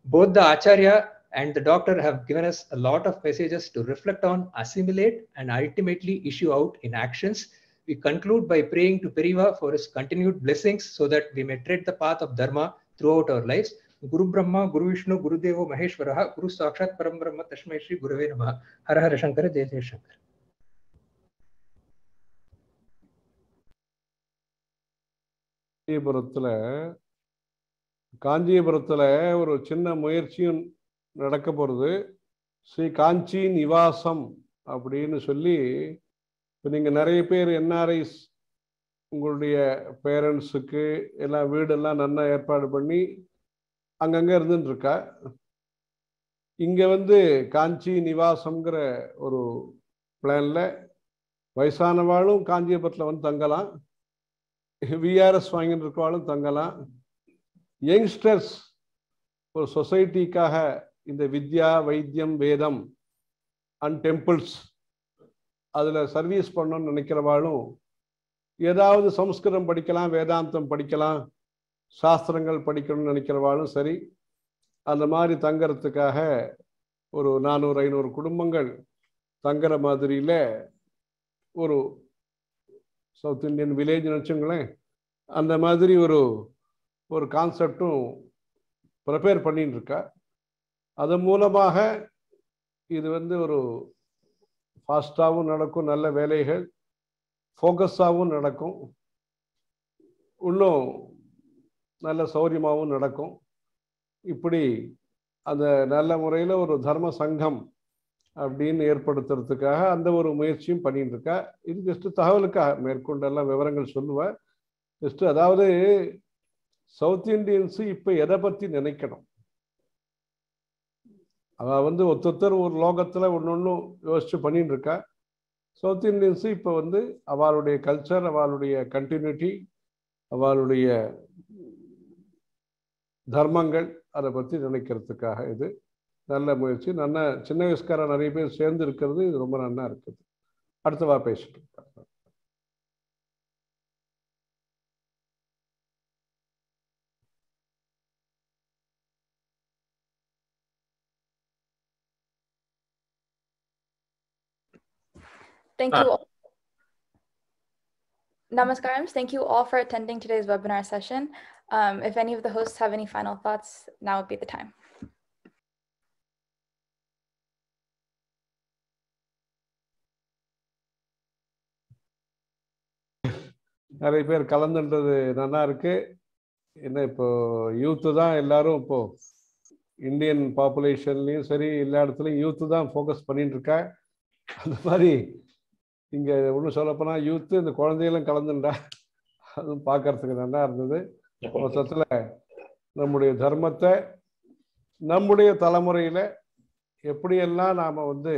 Both the Acharya and the doctor have given us a lot of messages to reflect on, assimilate, and ultimately issue out in actions. We conclude by praying to Periva for his continued blessings so that we may tread the path of Dharma throughout our lives. Guru Brahma, Guru Vishnu, Guru Devo Maheshwaraha, Guru Sakshat Param Brahma Tashmai Shri Gurave Namaha. Hara Hara Shankara, Jai Jai Shankara. காஞ்சிபுரத்துல ஒரு சின்ன முயற்சியும் நடக்க போகிறது. ஸ்ரீ காஞ்சி நிவாசம் அப்படின்னு சொல்லி, இப்போ நீங்கள் நிறைய பேர் என்ஆர்ஐஸ் உங்களுடைய பேரண்ட்ஸுக்கு எல்லாம் வீடெல்லாம் நல்லா ஏற்பாடு பண்ணி அங்கங்கே இருந்துட்டுருக்கா. இங்கே காஞ்சி நிவாசம்ங்கிற ஒரு பிளானில் வயசானவாளும் காஞ்சிபுரத்தில் தங்கலாம், விஆர்எஸ் வாங்கிட்டு இருக்கவாளும் தங்கலாம். யங்ஸ்டர்ஸ் ஒரு சொசைட்டிக்காக இந்த வித்யா, வைத்தியம், வேதம் அண்ட் டெம்பிள்ஸ் அதில் சர்வீஸ் பண்ணணும்னு நினைக்கிறவாளும், ஏதாவது சம்ஸ்கிருதம் படிக்கலாம், வேதாந்தம் படிக்கலாம், சாஸ்திரங்கள் படிக்கணும்னு நினைக்கிறவாளும் சரி, அந்த மாதிரி தங்கிறதுக்காக ஒரு 400-500 குடும்பங்கள் தங்குற மாதிரியில் ஒரு சவுத் இந்தியன் வில்லேஜ் நினச்சுங்களேன், அந்த மாதிரி ஒரு கான்செப்டும் ப்ரிப்பேர் பண்ணிட்டு இருக்கா. அது மூலமாக இது ஒரு ஃபாஸ்டாகவும் நடக்கும், நல்ல வேலைகள் ஃபோக்கஸாகவும் நடக்கும், இன்னும் நல்ல சௌரியமாகவும் நடக்கும். இப்படி அந்த நல்ல முறையில் ஒரு தர்ம சங்கம் அப்படின்னு ஏற்படுத்துறதுக்காக அந்த ஒரு முயற்சியும் பண்ணிட்டு இருக்கா. இது ஜஸ்ட் தகவலுக்காக, மேற்கொண்டெல்லாம் விவரங்கள் சொல்லுவேன். ஜஸ்ட் அதாவது சவுத் இண்டியன்ஸு இப்போ எதை பற்றி நினைக்கணும், அவள் வந்து ஒருத்தர் ஒரு லோகத்தில் ஒன்று யோசிச்சு பண்ணிட்டு இருக்கா. சவுத் இண்டியன்ஸு இப்போ வந்து அவளுடைய கல்ச்சர், அவளுடைய கண்டினியூட்டி, அவளுடைய தர்மங்கள், அதை பற்றி நினைக்கிறதுக்காக இது நல்ல முயற்சி. நல்ல சின்ன வயசுக்கார நிறைய பேர் சேர்ந்து இருக்கிறது இது ரொம்ப நல்லா இருக்குது. அடுத்தவா பேசிட்டு இருக்காங்க. Thank you all. Namaskarams. Thank you all for attending today's webinar session. If any of the hosts have any final thoughts, now would be the time. நிறைய பேர் கலந்துன்றது நல்லா இருக்கு. என்ன இப்போ யூத்து தான் எல்லாரும், இப்போ இந்தியன் பாப்புலேஷன்லையும் சரி எல்லா இடத்துலையும் யூத்து தான் ஃபோக்கஸ் பண்ணிட்டு இருக்கா. அந்த மாதிரி இங்கே ஒன்றும் சொல்லப்போனால் யூத்து இந்த குழந்தைகளும் கலந்துண்டா, அதுவும் பார்க்கறதுக்கு நல்லா இருந்தது. மொத்தத்தில் நம்முடைய தர்மத்தை நம்முடைய தலைமுறையில் எப்படியெல்லாம் நாம் வந்து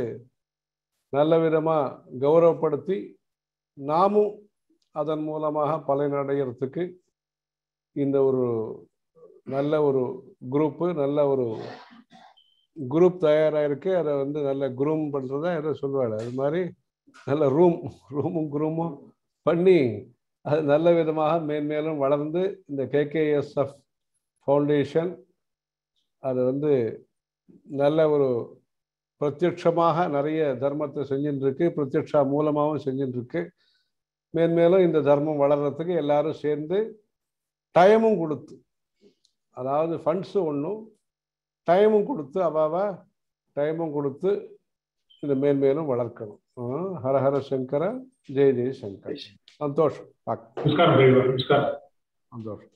நல்ல விதமாக கௌரவப்படுத்தி நாமும் அதன் மூலமாக பலனடைகிறதுக்கு இந்த ஒரு நல்ல ஒரு நல்ல ஒரு குரூப் தயாராக இருக்கு. அதை வந்து நல்ல குரூம் பண்ணுறதா எதோ சொல்லுவாள், அது மாதிரி நல்ல ரூமும் குரூமும் பண்ணி அது நல்ல விதமாக மேன்மேலும் வளர்ந்து இந்த KKSF ஃபவுண்டேஷன் அது வந்து நல்ல ஒரு பிரத்யட்சமாக நிறைய தர்மத்தை செஞ்சுட்டு இருக்கு, பிரத்யட்சா மூலமாகவும் செஞ்சுட்டு இருக்கு. மேன்மேலும் இந்த தர்மம் வளர்கிறதுக்கு எல்லாரும் சேர்ந்து டைமும் கொடுத்து, அதாவது ஃபண்ட்ஸு ஒன்றும் டைமும் கொடுத்து, டைமும் கொடுத்து இந்த மேன்மேலும் வளர்க்கணும். ஹர ஹர சங்கர, ஜெய ஜெய சங்கர். சந்தோஷம். நமஸ்காரம். சந்தோஷம்.